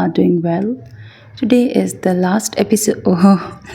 are doing well. Today is the last episode. Oh,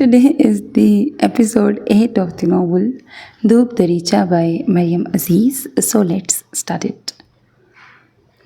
Today is the episode 8 of the novel Dhoob Daricha by Maryam Aziz. So let's start it.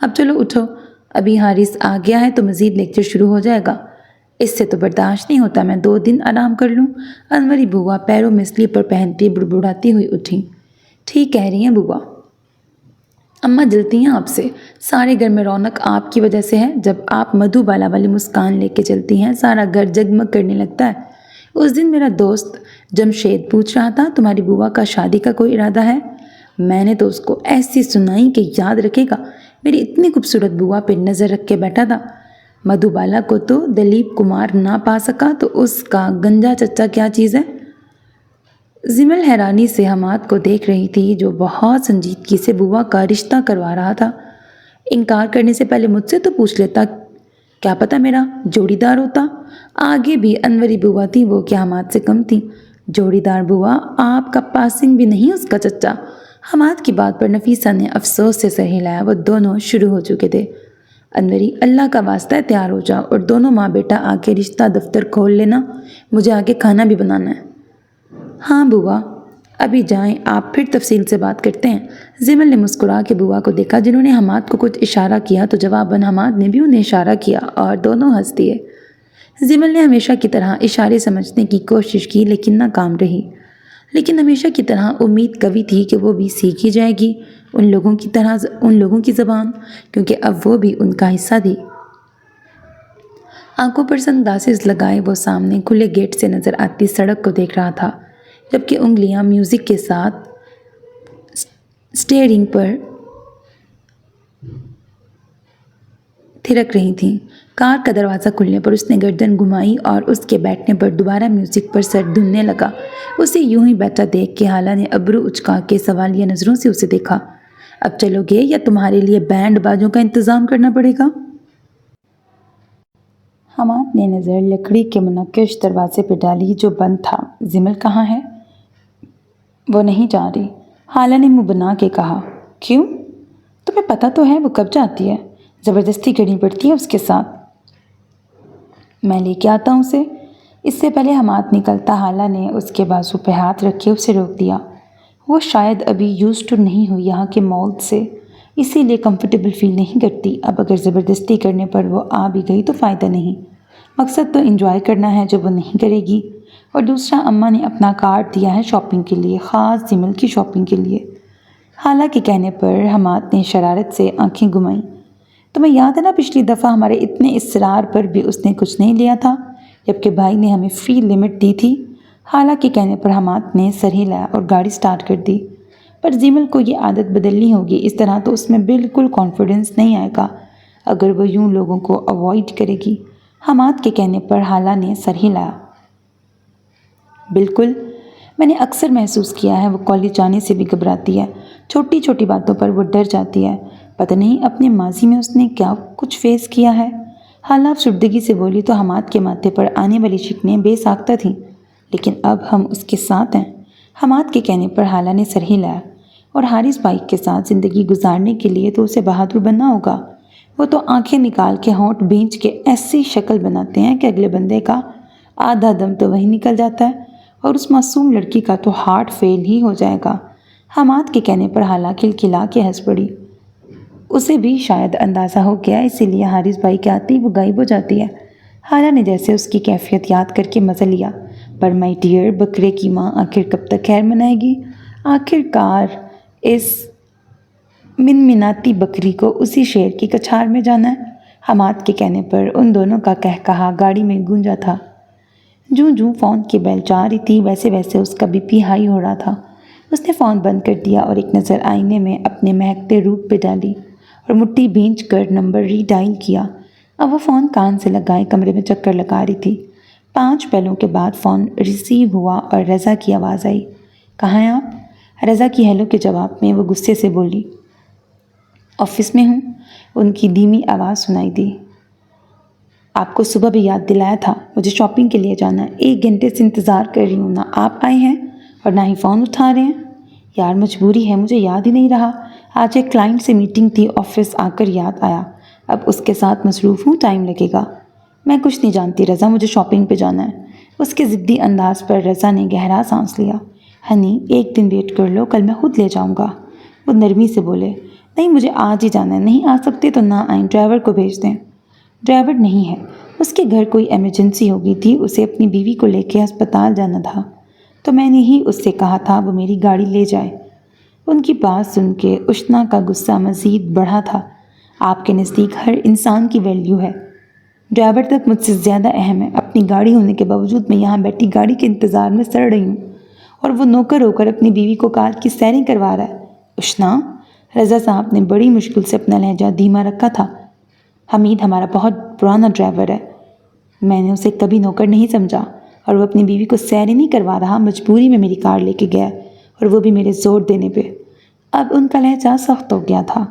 اب چلو اٹھو، ابھی حارث آ گیا ہے تو مزید lecture شروع ہو جائے گا۔ اس سے تو برداشت نہیں ہوتا، میں 2 دن آرام کر لوں۔ انوری بوا پیروں میں سلیپر پہنتی بڑبڑاتی ہوئی اٹھی۔ ٹھیک کہہ رہی ہیں بوا، اماں جلتی ہیں آپ سے، سارے گھر میں رونق آپ کی وجہ سے ہے۔ جب آپ مدھو بالا والی مسکان لے کے چلتی ہیں سارا گھر جگمگ کرنے لگتا ہے۔ اس دن میرا دوست جمشید پوچھ رہا تھا تمہاری بوا کا شادی کا کوئی ارادہ ہے؟ میں نے تو اس کو ایسی سنائی کہ یاد رکھے گا، میری اتنی خوبصورت بوا پہ نظر رکھ کے بیٹھا تھا۔ مدھو بالا کو تو دلیپ کمار نہ پا سکا تو اس کا گنجا چچا کیا چیز ہے؟ زمل حیرانی سے حماد کو دیکھ رہی تھی جو بہت سنجیدگی سے بوا کا رشتہ کروا رہا تھا۔ انکار کرنے سے پہلے مجھ سے تو پوچھ لیتا، کیا پتہ میرا جوڑی دار ہوتا۔ آگے بھی انوری بوا تھی وہ کیا حماد سے کم تھی۔ جوڑی دار بوا، آپ کا پاسنگ بھی نہیں اس کا چچا۔ حماد کی بات پر نفیسہ نے افسوس سے سر ہلایا، وہ دونوں شروع ہو چکے تھے۔ انوری، اللہ کا واسطہ ہے تیار ہو جاؤ اور دونوں ماں بیٹا آ کے رشتہ دفتر کھول لینا، مجھے آگے کھانا بھی بنانا ہے۔ ہاں بوا، ابھی جائیں آپ، پھر تفصیل سے بات کرتے ہیں۔ زمل نے مسکرا کے بوا کو دیکھا جنہوں نے حماد کو کچھ اشارہ کیا تو جواباً حماد نے بھی انہیں اشارہ کیا اور دونوں ہنس دیے۔ زمل نے ہمیشہ کی طرح اشارے سمجھنے کی کوشش کی لیکن ناکام رہی، لیکن ہمیشہ کی طرح امید قوی تھی کہ وہ بھی سیکھ ہی جائے گی ان لوگوں کی زبان، کیونکہ اب وہ بھی ان کا حصہ تھی۔ آنکھوں پر سن گلاسز لگائے وہ سامنے کھلے گیٹ سے نظر آتی سڑک کو دیکھ رہا تھا، جبکہ انگلیاں میوزک کے ساتھ اسٹیئرنگ پر تھرک رہی تھیں۔ کار کا دروازہ کھلنے پر اس نے گردن گھمائی اور اس کے بیٹھنے پر دوبارہ میوزک پر سر دھننے لگا۔ اسے یوں ہی بیٹھا دیکھ کے حالہ نے ابرو اچکا کے سوالیہ نظروں سے اسے دیکھا۔ اب چلو گے یا تمہارے لیے بینڈ باجوں کا انتظام کرنا پڑے گا؟ حماد نے نظر لکڑی کے منقش دروازے پہ ڈالی جو بند تھا۔ زمل کہاں ہے؟ وہ نہیں جا رہی، حالہ نے منہ بنا کے کہا۔ کیوں؟ تمہیں پتہ تو ہے وہ کب جاتی ہے، زبردستی کرنی پڑتی ہے اس کے ساتھ۔ میں لے کے آتا ہوں اسے۔ اس سے پہلے حماد نکلتا حالہ نے اس کے بازو پہ ہاتھ رکھے اسے روک دیا۔ وہ شاید ابھی یوزڈ ٹو نہیں ہوئی یہاں کے ماحول سے، اسی لیے کمفرٹیبل فیل نہیں کرتی۔ اب اگر زبردستی کرنے پر وہ آ بھی گئی تو فائدہ نہیں، مقصد تو انجوائے کرنا ہے جو وہ نہیں کرے گی۔ اور دوسرا، اماں نے اپنا کارڈ دیا ہے شاپنگ کے لیے، خاص زمل کی شاپنگ کے لیے۔ حالہ کے کہنے پر حماد نے شرارت سے آنکھیں گھمائیں۔ تمہیں یاد ہے نا پچھلی دفعہ ہمارے اتنے اصرار پر بھی اس نے کچھ نہیں لیا تھا، جبکہ بھائی نے ہمیں فری لمٹ دی تھی۔ حالہ کے کہنے پر حماد نے سر ہلایا اور گاڑی سٹارٹ کر دی۔ پر زمل کو یہ عادت بدلنی ہوگی، اس طرح تو اس میں بالکل کانفیڈنس نہیں آئے گا اگر وہ یوں لوگوں کو اوائڈ کرے گی۔ حماد کے کہنے پر حالہ نے سر ہلایا۔ بالکل، میں نے اکثر محسوس کیا ہے وہ کالج جانے سے بھی گھبراتی ہے، چھوٹی چھوٹی باتوں پر وہ ڈر جاتی ہے۔ پتہ نہیں اپنے ماضی میں اس نے کیا کچھ فیس کیا ہے۔ حالہ افسردگی سے بولی تو حماد کے ماتھے پر آنے والی شکنیں بے ساختہ تھیں، لیکن اب ہم اس کے ساتھ ہیں۔ حماد کے کہنے پر حالہ نے سر ہلایا۔ اور حارث بھائی کے ساتھ زندگی گزارنے کے لیے تو اسے بہادر بننا ہوگا۔ وہ تو آنکھیں نکال کے ہونٹ بھینچ کے ایسی شکل بناتے ہیں کہ اگلے بندے کا آدھا دم تو وہی نکل جاتا ہے اور اس معصوم لڑکی کا تو ہارٹ فیل ہی ہو جائے گا۔ حماد کے کہنے پر حالہ کھلکھلا کے ہنس پڑی۔ اسے بھی شاید اندازہ ہو گیا، اسی لیے حارث بھائی کے آتے ہی وہ غائب ہو جاتی ہے۔ حالہ نے جیسے اس کی کیفیت یاد کر کے مزہ لیا۔ پر مائی ڈیئر، بکرے کی ماں آخر کب تک خیر منائے گی؟ آخر کار اس منمناتی بکری کو اسی شیر کی کچھار میں جانا ہے۔ حماد کے کہنے پر ان دونوں کا کہا گاڑی میں گونجا تھا۔ جوں جوں فون کی بیل جا رہی تھی ویسے ویسے اس کا بی پی ہائی ہو رہا تھا۔ اس نے فون بند کر دیا اور ایک نظر آئینے میں اپنے مہکتے روپ پہ ڈالی اور مٹھی بھینچ کر نمبر ری ڈائل کیا۔ اب وہ فون کان سے لگائے کمرے میں چکر لگا رہی تھی۔ 5 پہلوں کے بعد فون ریسیو ہوا اور رضا کی آواز آئی۔ کہاں ہیں آپ؟ رضا کی ہیلو کے جواب میں وہ غصے سے بولی۔ آفس میں ہوں، ان کی دھیمی آواز سنائی دی۔ آپ کو صبح بھی یاد دلایا تھا، مجھے شاپنگ کے لیے جانا ہے، 1 گھنٹے سے انتظار کر رہی ہوں، نہ آپ آئے ہیں اور نہ ہی فون اٹھا رہے ہیں۔ یار مجبوری ہے، مجھے یاد ہی نہیں رہا، آج ایک کلائنٹ سے میٹنگ تھی، آفس آ کر یاد آیا، اب اس کے ساتھ مصروف ہوں، ٹائم لگے گا۔ میں کچھ نہیں جانتی رضا، مجھے شاپنگ پہ جانا ہے۔ اس کے ضدی انداز پر رضا نے گہرا سانس لیا۔ ہنی 1 دن ویٹ کر لو، کل میں خود لے جاؤں گا۔ وہ نرمی سے بولے۔ نہیں مجھے آج ہی جانا ہے، نہیں آ سکتے تو نہ آئیں، ڈرائیور کو بھیج دیں۔ ڈرائیور نہیں ہے، اس کے گھر کوئی ایمرجنسی ہو گئی تھی، اسے اپنی بیوی کو لے کے ہسپتال جانا تھا، تو میں نے ہی اس سے کہا تھا وہ میری گاڑی لے جائے۔ ان کی بات سن کے اشنا کا غصہ مزید بڑھا تھا۔ آپ کے نزدیک ہر انسان کی ویلیو ہے، ڈرائیور تک مجھ سے زیادہ اہم ہے۔ اپنی گاڑی ہونے کے باوجود میں یہاں بیٹھی گاڑی کے انتظار میں سڑ رہی ہوں، اور وہ نوکر ہو کر اپنی بیوی کو کار کی سیریں کروا رہا ہے۔ اشنا، رضا صاحب نے بڑی مشکل سے اپنا لہجہ دھیما رکھا تھا، حمید ہمارا بہت پرانا ڈرائیور ہے، میں نے اسے کبھی نوکر نہیں سمجھا، اور وہ اپنی بیوی کو سیریں نہیں کروا رہا، مجبوری میں میری کار لے کے گیا، اور وہ بھی میرے زور دینے پہ۔ اب ان کا لہجہ سخت ہو گیا تھا۔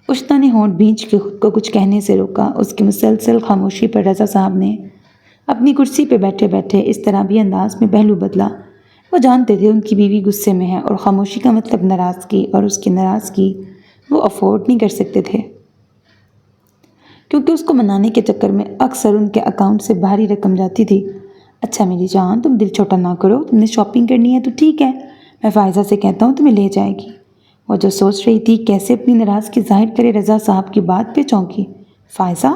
اشنا نے ہونٹ بھینچ کے خود کو کچھ کہنے سے روکا۔ اس کی مسلسل خاموشی پر رضا صاحب نے اپنی کرسی پہ بیٹھے بیٹھے اس طرح بھی انداز میں پہلو بدلا۔ وہ جانتے تھے ان کی بیوی غصے میں ہے، اور خاموشی کا مطلب ناراضگی، اور اس کی ناراضگی وہ افورڈ نہیں کر سکتے تھے، کیونکہ اس کو منانے کے چکر میں اکثر ان کے اکاؤنٹ سے بھاری رقم جاتی تھی۔ اچھا میری جان، تم دل چھوٹا نہ کرو، تم نے شاپنگ کرنی ہے تو ٹھیک ہے، میں فائزہ سے کہتا ہوں تمہیں لے جائے گی۔ وہ جو سوچ رہی تھی کیسے اپنی ناراضگی ظاہر کرے، رضا صاحب کی بات پہ چونکی۔ فائزہ؟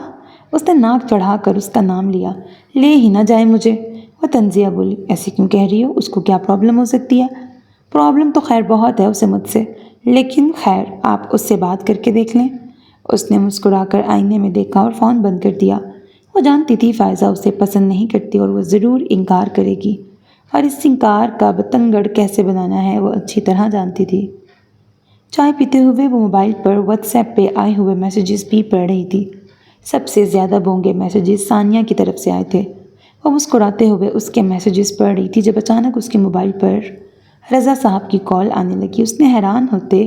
اس نے ناک چڑھا کر اس کا نام لیا۔ لے ہی نہ جائے مجھے، وہ تنزیہ بولی۔ ایسے کیوں کہہ رہی ہو؟ اس کو کیا پرابلم ہو سکتی ہے؟ پرابلم تو خیر بہت ہے اسے مجھ سے، لیکن خیر آپ اس سے بات کر کے دیکھ لیں۔ اس نے مسکرا کر آئینے میں دیکھا اور فون بند کر دیا۔ وہ جانتی تھی فائزہ اسے پسند نہیں کرتی اور وہ ضرور انکار کرے گی، اور اس انکار کا بتنگڑ کیسے بنانا ہے وہ اچھی طرح جانتی تھی۔ چائے پیتے ہوئے وہ موبائل پر واٹس ایپ پہ آئے ہوئے میسیجز بھی پڑھ رہی تھی۔ سب سے زیادہ بونگے میسیجز ثانیہ کی طرف سے آئے تھے۔ وہ مسکراتے ہوئے اس کے میسیجز پڑھ رہی تھی جب اچانک اس کے موبائل پر رضا صاحب کی کال آنے لگی۔ اس نے حیران ہوتے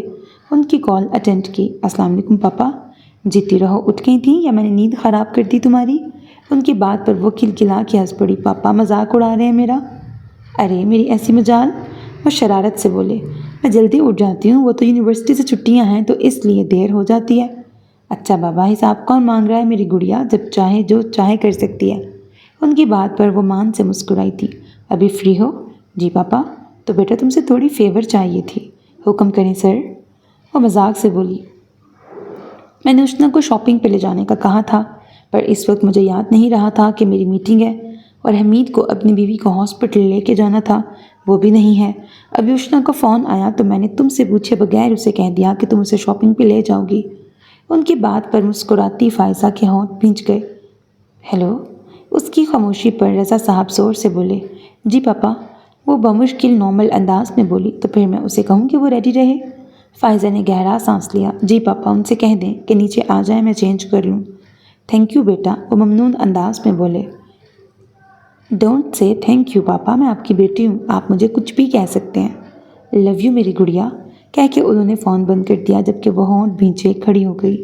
ان کی کال اٹینڈ کی۔ السلام علیکم پاپا۔ جیتی رہو، اٹھ گئی تھیں یا میں نے نیند خراب کر دی تمہاری؟ ان کی بات پر وہ کھلکھلا کے ہنس پڑی۔ پاپا مذاق اڑا رہے ہیں میرا؟ ارے میری ایسی مجال، وہ شرارت سے بولے۔ میں جلدی اٹھ جاتی ہوں، وہ تو یونیورسٹی سے چھٹیاں ہیں تو اس لیے دیر ہو جاتی ہے۔ اچھا بابا، حساب کون مانگ رہا ہے؟ میری گڑیا جب چاہے جو چاہے کر سکتی ہے۔ ان کی بات پر وہ مان سے مسکرائی تھی۔ ابھی فری ہو؟ جی پاپا۔ تو بیٹا تم سے تھوڑی فیور چاہیے تھی۔ حکم کریں سر، وہ مذاق سے بولی۔ میں نے اشنا کو شاپنگ پہ لے جانے کا کہا تھا، پر اس وقت مجھے یاد نہیں رہا تھا کہ میری میٹنگ ہے، اور حمید کو اپنی بیوی کو ہاسپٹل لے کے جانا تھا، وہ بھی نہیں ہے۔ ابھی اشنا کا فون آیا تو میں نے تم سے پوچھے بغیر اسے کہہ دیا کہ تم اسے شاپنگ پہ لے جاؤ گی۔ ان کی بات پر مسکراتی فائزہ کے ہونٹ بھینچ گئے۔ ہیلو، اس کی خاموشی پر رضا صاحب زور سے بولے۔ جی پاپا، وہ بمشکل نارمل انداز میں بولی۔ تو پھر میں اسے کہوں کہ وہ ریڈی رہے؟ فائزہ نے گہرا سانس لیا۔ جی پاپا، ان سے کہہ دیں کہ نیچے آ جائیں، میں چینج کر لوں۔ تھینک یو بیٹا، وہ ممنون انداز میں بولے۔ ڈونٹ سے تھینک یو پاپا، میں آپ کی بیٹی ہوں، آپ مجھے کچھ بھی کہہ سکتے ہیں۔ لو یو میری گڑیا، کہہ کے انہوں نے فون بند کر دیا جبکہ وہ ہونٹ بھینچے کھڑی ہو گئی۔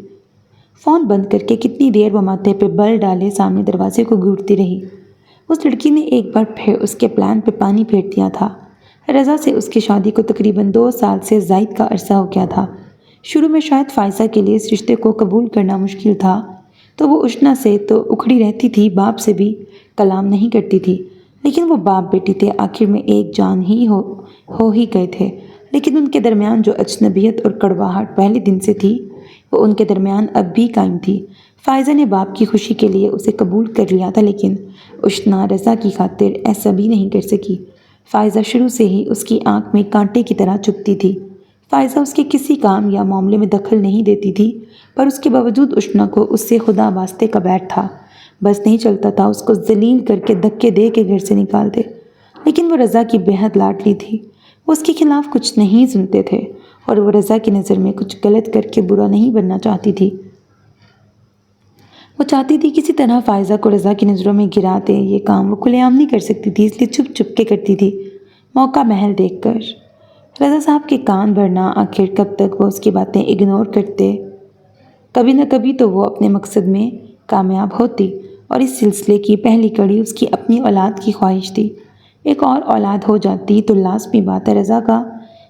فون بند کر کے کتنی دیر وہ ماتھے پہ بل ڈالے سامنے دروازے کو گھورتی رہی۔ اس لڑکی نے ایک بار پھر اس کے پلان پہ پانی پھیر دیا تھا۔ رضا سے اس کی شادی کو تقریباً 2 سال سے زائد کا عرصہ ہو گیا تھا۔ شروع میں شاید فائزہ کے لیے اس رشتے کو قبول کرنا مشکل تھا، تو وہ اشنا سے تو اکھڑی رہتی تھی، باپ سے بھی کلام نہیں کرتی تھی، لیکن وہ باپ بیٹی تھے، آخر میں ایک جان ہی ہو ہی گئے تھے۔ لیکن ان کے درمیان جو اجنبیت اور کڑواہٹ پہلے دن سے تھی، وہ ان کے درمیان اب بھی قائم تھی۔ فائزہ نے باپ کی خوشی کے لیے اسے قبول کر لیا تھا، لیکن اشنا رضا کی خاطر ایسا بھی نہیں کر سکی۔ فائزہ شروع سے ہی اس کی آنکھ میں کانٹے کی طرح چبھتی تھی۔ فائزہ اس کے کسی کام یا معاملے میں دخل نہیں دیتی تھی، پر اس کے باوجود اشنا کو اس سے خدا واسطے کا بیٹھ تھا۔ بس نہیں چلتا تھا اس کو ذلیل کر کے دھکے دے کے گھر سے نکال دے، لیکن وہ رضا کی بے حد لاڈلی تھی۔ وہ اس کے خلاف کچھ نہیں سنتے تھے، اور وہ رضا کی نظر میں کچھ غلط کر کے برا نہیں بننا چاہتی تھی۔ وہ چاہتی تھی کسی طرح فائزہ کو رضا کی نظروں میں گرا دے۔ یہ کام وہ کھلے عام نہیں کر سکتی تھی، اس لیے چھپ چھپ کے کرتی تھی، موقع محل دیکھ کر۔ رضا صاحب کے کان بھرنا، آخر کب تک وہ اس کی باتیں اگنور کرتے؟ کبھی نہ کبھی تو وہ اپنے مقصد میں کامیاب ہوتی، اور اس سلسلے کی پہلی کڑی اس کی اپنی اولاد کی خواہش تھی۔ ایک اور اولاد ہو جاتی تو لازمی بات ہے رضا کا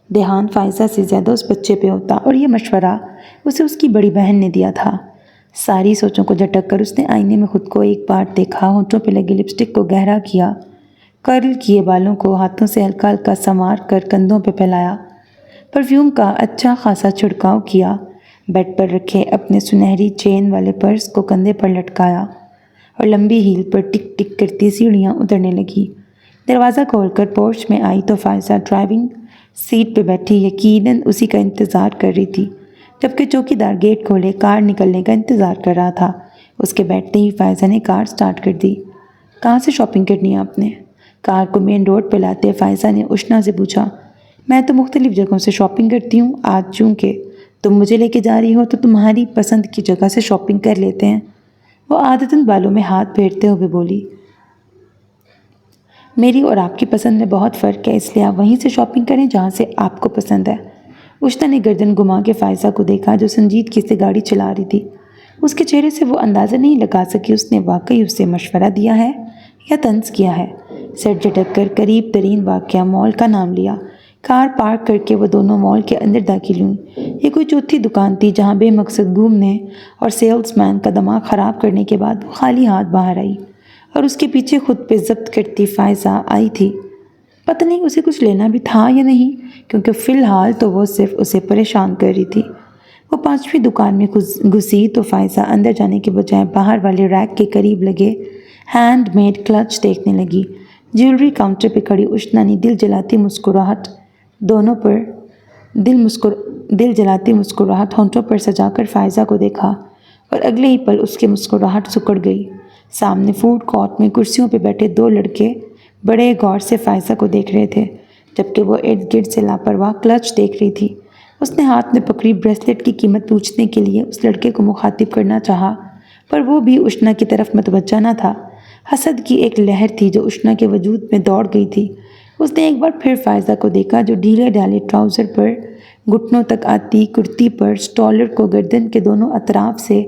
دھیان فائزہ سے زیادہ اس بچے پہ ہوتا، اور یہ مشورہ اسے اس کی بڑی بہن نے دیا تھا۔ ساری سوچوں کو جھٹک کر اس نے آئینے میں خود کو ایک بار دیکھا، ہونٹوں پہ لگی لپسٹک کو گہرا کیا، کرل کیے بالوں کو ہاتھوں سے ہلکا ہلکا سنوار کر کندھوں پہ پھیلایا، پرفیوم کا اچھا خاصا چھڑکاؤ کیا، بیڈ پر رکھے اپنے سنہری چین والے پرس کو کندھے پر لٹکایا اور لمبی ہیل پر ٹک ٹک کرتی سیڑھیاں اترنے لگی۔ دروازہ کھول کر پورچ میں آئی تو فائزہ ڈرائیونگ سیٹ پہ بیٹھی یقیناً اسی کا انتظار کر رہی تھی، جبکہ چوکیدار گیٹ کھولے کار نکلنے کا انتظار کر رہا تھا۔ اس کے بیٹھتے ہی فائزہ نے کار سٹارٹ کر دی۔ کہاں سے شاپنگ کرنی ہے آپ نے؟ کار کو مین روڈ پہ لاتے فائزہ نے اشنا سے پوچھا۔ میں تو مختلف جگہوں سے شاپنگ کرتی ہوں، آج چونکہ تم مجھے لے کے جا رہی ہو تو تمہاری پسند کی جگہ سے شاپنگ کر لیتے ہیں، وہ عادتاً بالوں میں ہاتھ پھیرتے ہوئے بولی۔ میری اور آپ کی پسند میں بہت فرق ہے، اس لیے آپ وہیں سے شاپنگ کریں جہاں سے آپ کو پسند ہے۔ اشنا نے گردن گھما کے فائزہ کو دیکھا جو سنجیدگی سے گاڑی چلا رہی تھی۔ اس کے چہرے سے وہ اندازہ نہیں لگا سکی اس نے واقعی اسے مشورہ دیا ہے یا طنز کیا ہے۔ سر جھٹک کر قریب ترین واقع مال کا نام لیا۔ کار پارک کر کے وہ دونوں مال کے اندر داخل ہوئیں۔ یہ کوئی چوتھی دکان تھی جہاں بے مقصد گھومنے اور سیلز مین کا دماغ خراب کرنے کے بعد وہ خالی ہاتھ باہر آئی اور اس کے پیچھے خود پہ ضبط کرتی فائزہ آئی تھی۔ پتہ نہیں اسے کچھ لینا بھی تھا یا نہیں، کیونکہ فی الحال تو وہ صرف اسے پریشان کر رہی تھی۔ وہ 5ویں دکان میں گھسی تو فائزہ اندر جانے کے بجائے باہر والے ریک کے قریب لگے ہینڈ میڈ کلچ دیکھنے لگی۔ جیولری کاؤنٹر پہ کھڑی اشنا نے دل جلاتی مسکراہٹ ہونٹوں پر سجا کر فائزہ کو دیکھا اور اگلے ہی پل اس کی مسکراہٹ سکڑ گئی۔ سامنے فوڈ کورٹ میں کرسیوں پہ بیٹھے 2 لڑکے بڑے غور سے فائزہ کو دیکھ رہے تھے، جبکہ وہ ارد گرد سے لاپرواہ کلچ دیکھ رہی تھی۔ اس نے ہاتھ میں پکڑی بریسلٹ کی قیمت پوچھنے کے لیے اس لڑکے کو مخاطب کرنا چاہا، پر وہ بھی اشنا کی طرف متوجہ نہ تھا۔ حسد کی ایک لہر تھی جو اشنا کے وجود میں دوڑ گئی تھی۔ اس نے ایک بار پھر فائزہ کو دیکھا جو ڈھیلے ڈھالے ٹراؤزر پر گھٹنوں تک آتی کرتی پر سٹولر کو گردن کے دونوں اطراف سے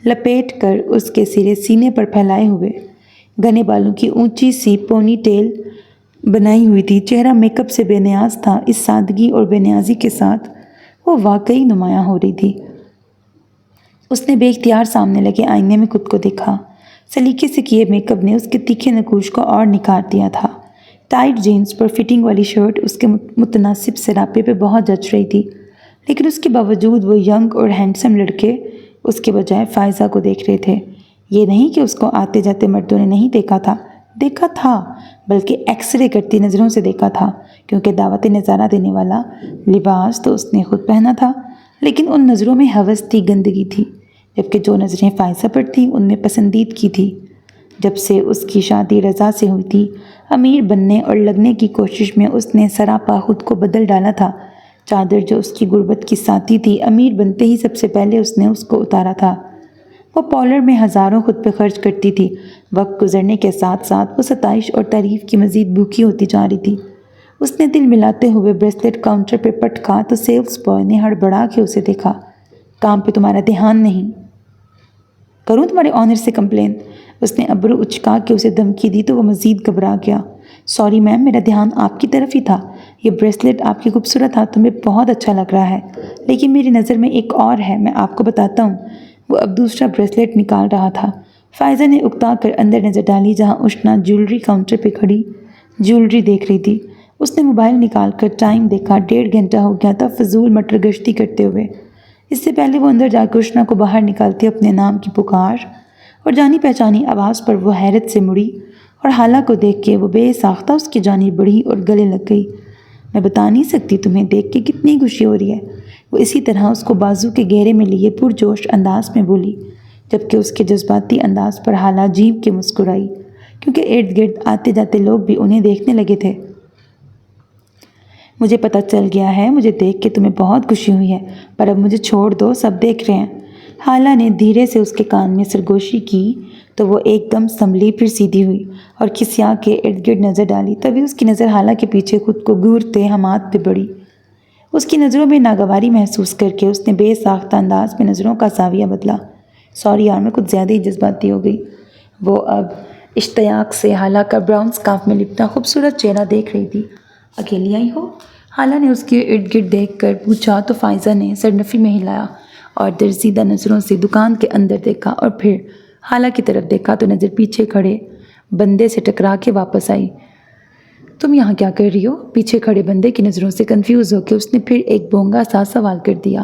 لپیٹ کر اس کے سرے سینے پر پھیلائے ہوئے گھنے بالوں کی اونچی سی پونی ٹیل بنائی ہوئی تھی۔ چہرہ میک اپ سے بے نیاز تھا۔ اس سادگی اور بے نیازی کے ساتھ وہ واقعی نمایاں ہو رہی تھی۔ اس نے بے اختیار سامنے لگے آئینے میں خود کو دیکھا۔ سلیقے سے کیے میک اپ نے اس کے تیکھے نقوش کو اور نکھار دیا تھا۔ ٹائٹ جینز پر فٹنگ والی شرٹ اس کے متناسب سراپے پہ بہت جچ رہی تھی، لیکن اس کے باوجود وہ ینگ اور ہینڈسم لڑکے اس کے بجائے فائزہ کو دیکھ رہے تھے۔ یہ نہیں کہ اس کو آتے جاتے مردوں نے نہیں دیکھا تھا بلکہ ایکس رے کرتی نظروں سے دیکھا تھا، کیونکہ دعوت نظارہ دینے والا لباس تو اس نے خود پہنا تھا، لیکن ان نظروں میں ہوس تھی، گندگی تھی، جبکہ جو نظریں فائزہ پر تھیں ان میں پسندیدگی تھی۔ جب سے اس کی شادی رضا سے ہوئی تھی، امیر بننے اور لگنے کی کوشش میں اس نے سراپا خود کو بدل ڈالا تھا۔ چادر جو اس کی غربت کی ساتھی تھی، امیر بنتے ہی سب سے پہلے اس نے اس کو اتارا تھا۔ وہ پارلر میں ہزاروں خود پہ خرچ کرتی تھی۔ وقت گزرنے کے ساتھ ساتھ وہ ستائش اور تعریف کی مزید بھوکی ہوتی جا رہی تھی۔ اس نے دل ملاتے ہوئے بریسلٹ کاؤنٹر پہ پٹکا تو سیلز بوائے نے ہڑبڑا کے اسے دیکھا۔ کام پہ تمہارا دھیان نہیں؟ کروں تمہارے آنر سے کمپلین؟ اس نے ابرو اچکا کے اسے دھمکی دی تو وہ مزید گھبرا گیا۔ سوری میم، میرا دھیان آپ کی طرف ہی تھا۔ یہ بریسلٹ آپ کی خوبصورت ہاتھوں میں بہت اچھا لگ رہا ہے، لیکن میری نظر میں ایک اور ہے، میں آپ کو بتاتا ہوں۔ وہ اب دوسرا بریسلٹ نکال رہا تھا۔ فائزہ نے اکتا کر اندر نظر ڈالی جہاں اشنا جیولری کاؤنٹر پہ کھڑی جیولری دیکھ رہی تھی۔ اس نے موبائل نکال کر ٹائم دیکھا، 1.5 گھنٹہ ہو گیا تھا فضول مٹر گشتی کرتے ہوئے۔ اس سے پہلے وہ اندر جا کے اشنا کو باہر نکالتی اپنے نام کی پکار اور جانی پہچانی آواز پر وہ حیرت سے مڑی اور حالہ کو دیکھ کے وہ بے ساختہ اس کی جانب بڑھی اور گلے لگ گئی۔ میں بتا نہیں سکتی تمہیں دیکھ کے کتنی خوشی ہو رہی ہے، وہ اسی طرح اس کو بازو کے گہرے میں لیے پرجوش انداز میں بولی، جبکہ اس کے جذباتی انداز پر حالہ جھیم کے مسکرائی، کیونکہ ارد گرد آتے جاتے لوگ بھی انہیں دیکھنے لگے تھے۔ مجھے پتہ چل گیا ہے، مجھے دیکھ کے تمہیں بہت خوشی ہوئی ہے، پر اب مجھے چھوڑ دو، سب دیکھ رہے ہیں۔ حالہ نے دھیرے سے اس کے کان میں سرگوشی کی تو وہ ایک دم سنبھلی، پھر سیدھی ہوئی اور کھسیا کے ارد گرد نظر ڈالی۔ تبھی اس کی نظر حالہ کے پیچھے خود کو گھورتے حماد پہ پڑی۔ اس کی نظروں میں ناگواری محسوس کر کے اس نے بے ساختہ انداز میں نظروں کا زاویہ بدلا۔ سوری یار، میں کچھ زیادہ ہی جذباتی ہو گئی۔ وہ اب اشتیاق سے حالہ کا براؤن سکارف میں لپٹا خوبصورت چہرہ دیکھ رہی تھی۔ اکیلی آئی ہو؟ حالہ نے اس کے ارد گرد دیکھ کر پوچھا تو فائزہ نے سر نفی میں ہلایا اور درزیدہ نظروں سے دکان کے اندر دیکھا اور پھر حالہ کی طرف دیکھا تو نظر پیچھے کھڑے بندے سے ٹکرا کے واپس آئی۔ تم یہاں کیا کر رہی ہو؟ پیچھے کھڑے بندے کی نظروں سے کنفیوز ہو کے اس نے پھر ایک بونگا سا سوال کر دیا۔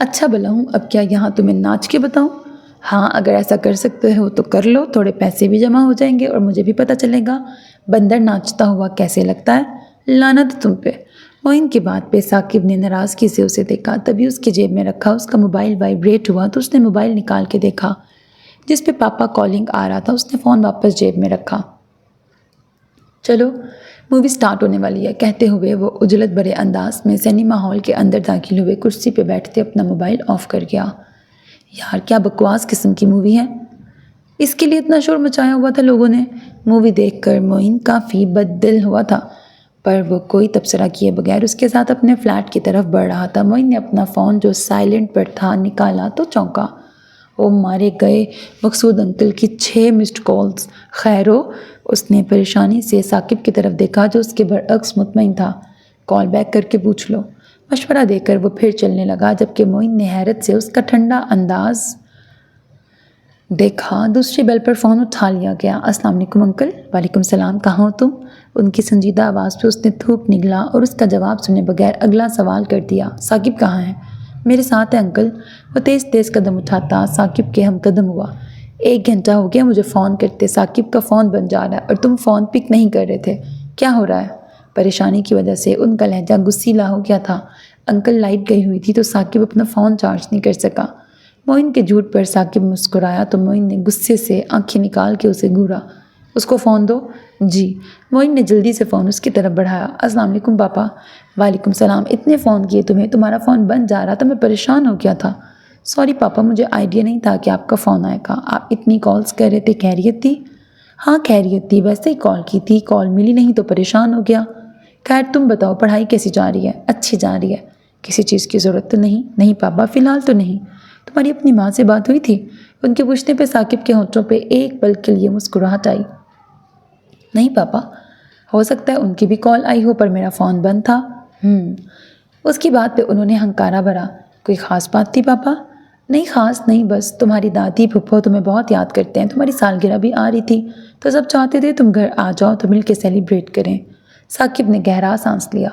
اچھا بلا ہوں، اب کیا یہاں تمہیں ناچ کے بتاؤں؟ ہاں اگر ایسا کر سکتے ہو تو کر لو، تھوڑے پیسے بھی جمع ہو جائیں گے اور مجھے بھی پتہ چلے گا بندر ناچتا ہوا کیسے لگتا ہے۔ لعنت تم پہ۔ معین کی بات پہ ثاقب نے ناراضگی سے اسے دیکھا، تبھی اس کی جیب میں رکھا اس کا موبائل وائبریٹ ہوا تو اس نے موبائل نکال کے دیکھا جس پہ پاپا کالنگ آ رہا تھا۔ اس نے فون واپس جیب میں رکھا۔ چلو مووی سٹارٹ ہونے والی ہے کہتے ہوئے وہ عجلت بھرے انداز میں سینما ہال کے اندر داخل ہوئے، کرسی پہ بیٹھتے اپنا موبائل آف کر گیا۔ یار کیا بکواس قسم کی مووی ہے، اس کے لیے اتنا شور مچایا ہوا تھا لوگوں نے۔ مووی دیکھ کر معین کافی بد دل ہوا تھا، پر وہ کوئی تبصرہ کیے بغیر اس کے ساتھ اپنے فلیٹ کی طرف بڑھ رہا تھا۔ معین نے اپنا فون جو سائلنٹ پر تھا نکالا تو چونکا۔ وہ مارے گئے مقصود انکل کی 6 مسڈ کالز، خیر ہو؟ اس نے پریشانی سے ثاقب کی طرف دیکھا جو اس کے برعکس مطمئن تھا۔ کال بیک کر کے پوچھ لو، مشورہ دے کر وہ پھر چلنے لگا، جبکہ معین نے حیرت سے اس کا ٹھنڈا انداز دیکھا۔ دوسری بیل پر فون اٹھا لیا گیا۔ السلام علیکم انکل۔ وعلیکم السلام، کہاں ہو تم؟ ان کی سنجیدہ آواز پہ اس نے تھوک نگلا اور اس کا جواب سنے بغیر اگلا سوال کر دیا، ثاقب کہاں ہے؟ میرے ساتھ ہے انکل۔ وہ تیز تیز قدم اٹھاتا ثاقب کے ہم قدم ہوا۔ 1 گھنٹہ ہو گیا مجھے فون کرتے، ثاقب کا فون بن جا رہا ہے اور تم فون پک نہیں کر رہے تھے، کیا ہو رہا ہے؟ پریشانی کی وجہ سے ان کا لہجہ غصیلا ہو گیا تھا۔ انکل لائٹ گئی ہوئی تھی تو ثاقب اپنا فون چارج نہیں کر سکا۔ معین کے جھوٹ پر ثاقب مسکرایا تو معین نے غصے سے آنکھیں نکال کے اسے گھورا۔ اس کو فون دو۔ جی۔ معین نے جلدی سے فون اس کی طرف بڑھایا۔ السلام علیکم پاپا۔ وعلیکم السلام، اتنے فون کیے تمہیں، تمہارا فون بن جا رہا تھا، میں پریشان ہو گیا تھا۔ سوری پاپا، مجھے آئیڈیا نہیں تھا کہ آپ کا فون آئے گا۔ آپ اتنی کالز کر رہے تھے، خیریت تھی؟ ہاں خیریت تھی، ویسے ہی کال کی تھی، کال ملی نہیں تو پریشان ہو گیا۔ خیر تم بتاؤ پڑھائی کیسی جا رہی ہے؟ اچھی جا رہی ہے۔ کسی چیز کی ضرورت تو نہیں؟ نہیں پاپا فی الحال تو نہیں۔ تمہاری اپنی ماں سے بات ہوئی تھی؟ ان کے پوچھنے پہ ثاقب کے ہونٹوں پہ ایک پل کے لیے مسکراہٹ آئی۔ نہیں پاپا، ہو سکتا ہے ان کی بھی کال آئی ہو پر میرا فون بند تھا۔ اس کی بات پہ انہوں نے ہنکارا بھرا۔ کوئی خاص بات تھی پاپا؟ نہیں خاص نہیں، بس تمہاری دادی پھپھو تمہیں بہت یاد کرتے ہیں، تمہاری سالگرہ بھی آ رہی تھی تو سب چاہتے تھے تم گھر آ جاؤ تو مل کے سیلیبریٹ کریں۔ ثاقب نے گہرا سانس لیا۔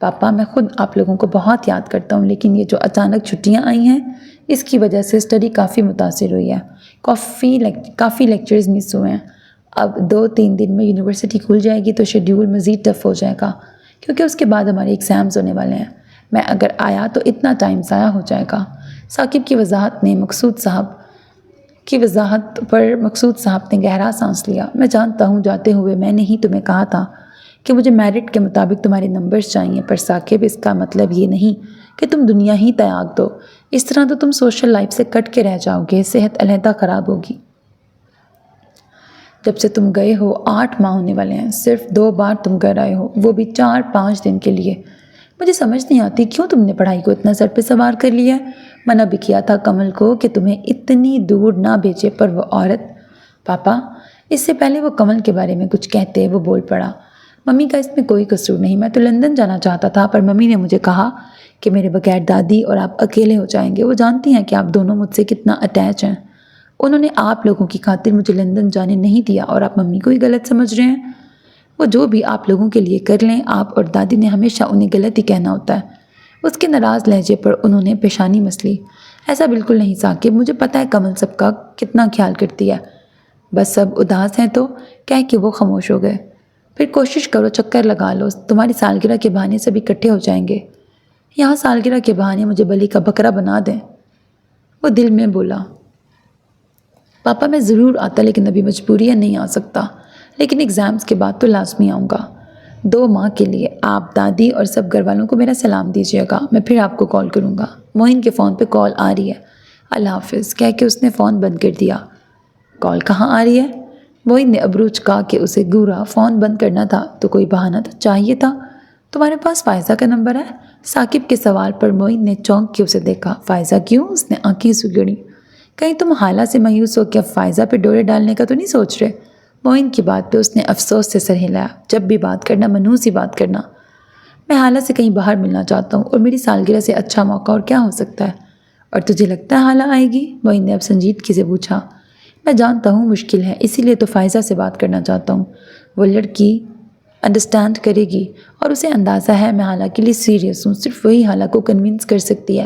پاپا میں خود آپ لوگوں کو بہت یاد کرتا ہوں، لیکن یہ جو اچانک چھٹیاں آئی ہیں اس کی وجہ سے اسٹڈی کافی متاثر ہوئی ہے، کافی لیکچرز مس ہوئے ہیں۔ اب 2-3 دن میں یونیورسٹی کھل جائے گی تو شیڈیول مزید ٹف ہو جائے گا، کیونکہ اس کے بعد ہمارے ایگزامز ہونے والے ہیں۔ میں اگر آیا تو اتنا ٹائم ضائع ہو جائے گا۔ ثاقب کی وضاحت پر مقصود صاحب نے گہرا سانس لیا۔ میں جانتا ہوں جاتے ہوئے میں نے ہی تمہیں کہا تھا کہ مجھے میرٹ کے مطابق تمہارے نمبرز چاہیے، پر ثاقب اس کا مطلب یہ نہیں کہ تم دنیا ہی تیاگ دو، اس طرح تو تم سوشل لائف سے کٹ کے رہ جاؤ گے، صحت علیحدہ خراب ہوگی۔ جب سے تم گئے ہو 8 ماہ ہونے والے ہیں، صرف 2 بار تم گھر آئے ہو، وہ بھی 4-5 دن کے لیے۔ مجھے سمجھ نہیں آتی کیوں تم نے پڑھائی کو اتنا سر پہ سوار کر لیا ہے۔ منع بھی کیا تھا کمل کو کہ تمہیں اتنی دور نہ بھیجے، پر وہ عورت۔ پاپا اس سے پہلے وہ کمل کے بارے میں کچھ کہتے وہ بول پڑا۔ ممی کا اس میں کوئی قصور نہیں، میں تو لندن جانا چاہتا تھا پر ممی نے مجھے کہا کہ میرے بغیر دادی اور آپ اکیلے ہو جائیں گے، وہ جانتی ہیں کہ آپ دونوں مجھ سے کتنا اٹیچ ہیں۔ انہوں نے آپ لوگوں کی خاطر مجھے لندن جانے نہیں دیا اور آپ ممی کو ہی غلط سمجھ رہے ہیں۔ وہ جو بھی آپ لوگوں کے لیے کر لیں، آپ اور دادی نے ہمیشہ انہیں غلط ہی کہنا ہوتا ہے۔ اس کے ناراض لہجے پر انہوں نے پیشانی مسلی۔ ایسا بالکل نہیں ثاقب، مجھے پتہ ہے کمل سب کا کتنا خیال کرتی ہے، بس سب اداس ہیں تو کہہ کے وہ خاموش ہو گئے۔ پھر کوشش کرو چکر لگا لو، تمہاری سالگرہ کے بہانے سب اکٹھے ہو جائیں گے۔ یہاں سالگرہ کے بہانے مجھے بلی کا بکرا بنا دیں۔ وہ دل میں بولا، پاپا میں ضرور آتا لیکن ابھی مجبوری ہے، نہیں آ سکتا، لیکن ایگزامز کے بعد تو لازمی آؤں گا 2 ماہ کے لیے۔ آپ دادی اور سب گھر والوں کو میرا سلام دیجیے گا، میں پھر آپ کو کال کروں گا۔ معین کے فون پہ کال آ رہی ہے، اللہ حافظ کہہ کے اس نے فون بند کر دیا۔ کال کہاں آ رہی ہے؟ معین نے ابرو چکا کے اسے گھورا۔ فون بند کرنا تھا تو کوئی بہانہ تو چاہیے تھا۔ تمہارے پاس فائزہ کا نمبر ہے؟ ثاقب کے سوال پر معین نے چونک کے اسے دیکھا۔ فائزہ کیوں؟ اس نے آنکھیں سگڑی۔ کہیں تم حالہ سے مایوس ہو کہ اب فائزہ پہ ڈورے ڈالنے کا تو نہیں سوچ رہے؟ معین کی بات پہ اس نے افسوس سے سر ہلایا۔ جب بھی بات کرنا منحوس ہی بات کرنا۔ میں حالہ سے کہیں باہر ملنا چاہتا ہوں اور میری سالگرہ سے اچھا موقع اور کیا ہو سکتا ہے؟ اور تجھے لگتا ہے حالہ آئے گی؟ معین نے اب سنجیدگی سے پوچھا۔ میں جانتا ہوں مشکل ہے، اسی لیے تو فائزہ سے بات کرنا چاہتا ہوں، وہ لڑکی انڈرسٹینڈ کرے گی اور اسے اندازہ ہے میں حالہ کے لیے سیریس ہوں، صرف وہی حالہ کو کنونس کر سکتی ہے۔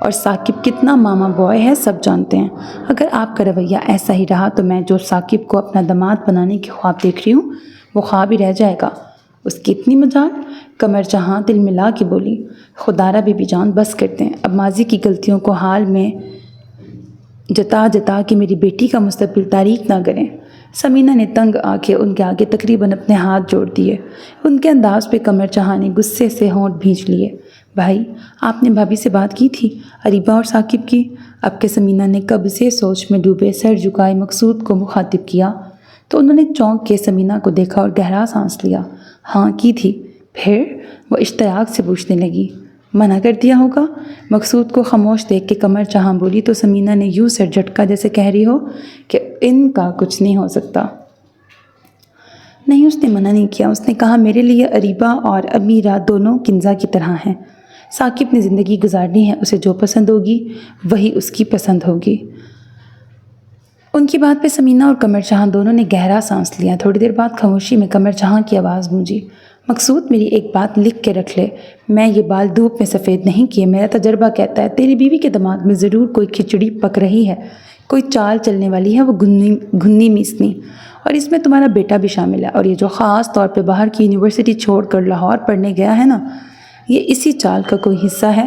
اور ثاقب کتنا ماما بوائے ہے سب جانتے ہیں۔ اگر آپ کا رویہ ایسا ہی رہا تو میں جو ثاقب کو اپنا داماد بنانے کے خواب دیکھ رہی ہوں وہ خواب ہی رہ جائے گا۔ اس کی اتنی مجال؟ قمر جہاں دل ملا کے بولی۔ خدارہ بی بی جان بس کرتے ہیں، اب ماضی کی غلطیوں کو حال میں جتا جتا کہ میری بیٹی کا مستقبل تاریک نہ کریں۔ سمینہ نے تنگ آ کے ان کے آگے تقریباً اپنے ہاتھ جوڑ دیے۔ ان کے انداز پہ قمر جہاں نے غصے سے ہونٹ بھینچ لیے۔ بھائی، آپ نے بھابھی سے بات کی تھی اریبہ اور ثاقب کی؟ اب کہ سمینہ نے قبل سے سوچ میں ڈوبے سر جھکائے مقصود کو مخاطب کیا تو انہوں نے چونک کے سمینہ کو دیکھا اور گہرا سانس لیا۔ ہاں کی تھی۔ پھر وہ اشتیاق سے پوچھنے لگی۔ منع کر دیا ہوگا؟ مقصود کو خاموش دیکھ کے قمر جہاں بولی تو سمینہ نے یوں سر جھٹکا جیسے کہہ رہی ہو کہ ان کا کچھ نہیں ہو سکتا۔ نہیں، اس نے منع نہیں کیا، اس نے کہا میرے لیے اریبہ اور امیرہ دونوں کنزا کی طرح ہیں۔ ثاقب نے زندگی گزارنی ہے، اسے جو پسند ہوگی وہی اس کی پسند ہوگی۔ ان کی بات پہ سمینہ اور قمر جہاں دونوں نے گہرا سانس لیا۔ تھوڑی دیر بعد خاموشی میں قمر جہاں کی آواز گونجی۔ مقصود، میری ایک بات لکھ کے رکھ لے، میں یہ بال دھوپ میں سفید نہیں کیے۔ میرا تجربہ کہتا ہے تیری بیوی کے دماغ میں ضرور کوئی کھچڑی پک رہی ہے، کوئی چال چلنے والی ہے، وہ گھنی میسنی، اور اس میں تمہارا بیٹا بھی شامل ہے۔ اور یہ جو خاص طور پہ باہر کی یونیورسٹی چھوڑ کر لاہور پڑھنے گیا ہے نا، یہ اسی چال کا کوئی حصہ ہے۔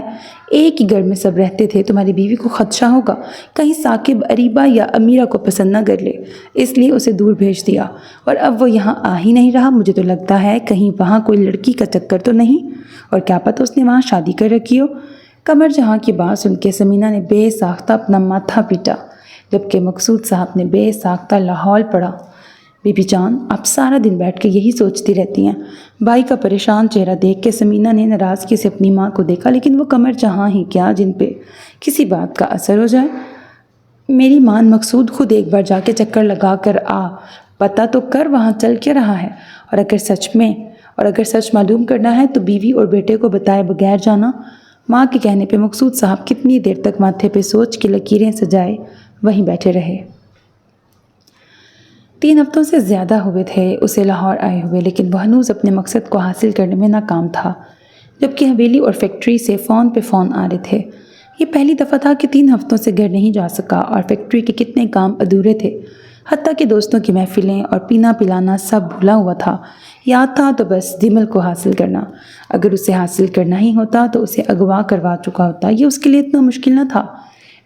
ایک ہی گھر میں سب رہتے تھے، تمہاری بیوی کو خدشہ ہوگا کہیں ثاقب اریبہ یا امیرہ کو پسند نہ کر لے، اس لیے اسے دور بھیج دیا، اور اب وہ یہاں آ ہی نہیں رہا۔ مجھے تو لگتا ہے کہیں وہاں کوئی لڑکی کا چکر تو نہیں، اور کیا پتہ اس نے وہاں شادی کر رکھی ہو۔ قمر جہاں کی بات سن کے سمینہ نے بے ساختہ اپنا ماتھا پیٹا، جبکہ مقصود صاحب نے بے ساختہ لاہور پڑا۔ بی بی جان، آپ سارا دن بیٹھ کے یہی سوچتی رہتی ہیں۔ بھائی کا پریشان چہرہ دیکھ کے سمینہ نے ناراضگی سے اپنی ماں کو دیکھا، لیکن وہ قمر جہاں ہی کیا جن پہ کسی بات کا اثر ہو جائے۔ میری مان، مقصود خود ایک بار جا کے چکر لگا کر آ، پتہ تو کر وہاں چل کے رہا ہے، اور اگر سچ معلوم کرنا ہے تو بیوی اور بیٹے کو بتائے بغیر جانا۔ ماں کے کہنے پہ مقصود صاحب کتنی دیر تک ماتھے پہ سوچ کے لکیریں سجائے وہیں بیٹھے رہے۔ 3 ہفتوں سے زیادہ ہوئے تھے اسے لاہور آئے ہوئے، لیکن وہ ہنوز اپنے مقصد کو حاصل کرنے میں ناکام تھا۔ جبکہ حویلی اور فیکٹری سے فون پہ فون آ رہے تھے۔ یہ پہلی دفعہ تھا کہ 3 ہفتوں سے گھر نہیں جا سکا، اور فیکٹری کے کتنے کام ادھورے تھے، حتیٰ کہ دوستوں کی محفلیں اور پینا پلانا سب بھولا ہوا تھا۔ یاد تھا تو بس جمل کو حاصل کرنا، اگر اسے حاصل کرنا ہی ہوتا تو اسے اغوا کروا چکا ہوتا۔ یہ اس کے لیے اتنا مشکل نہ تھا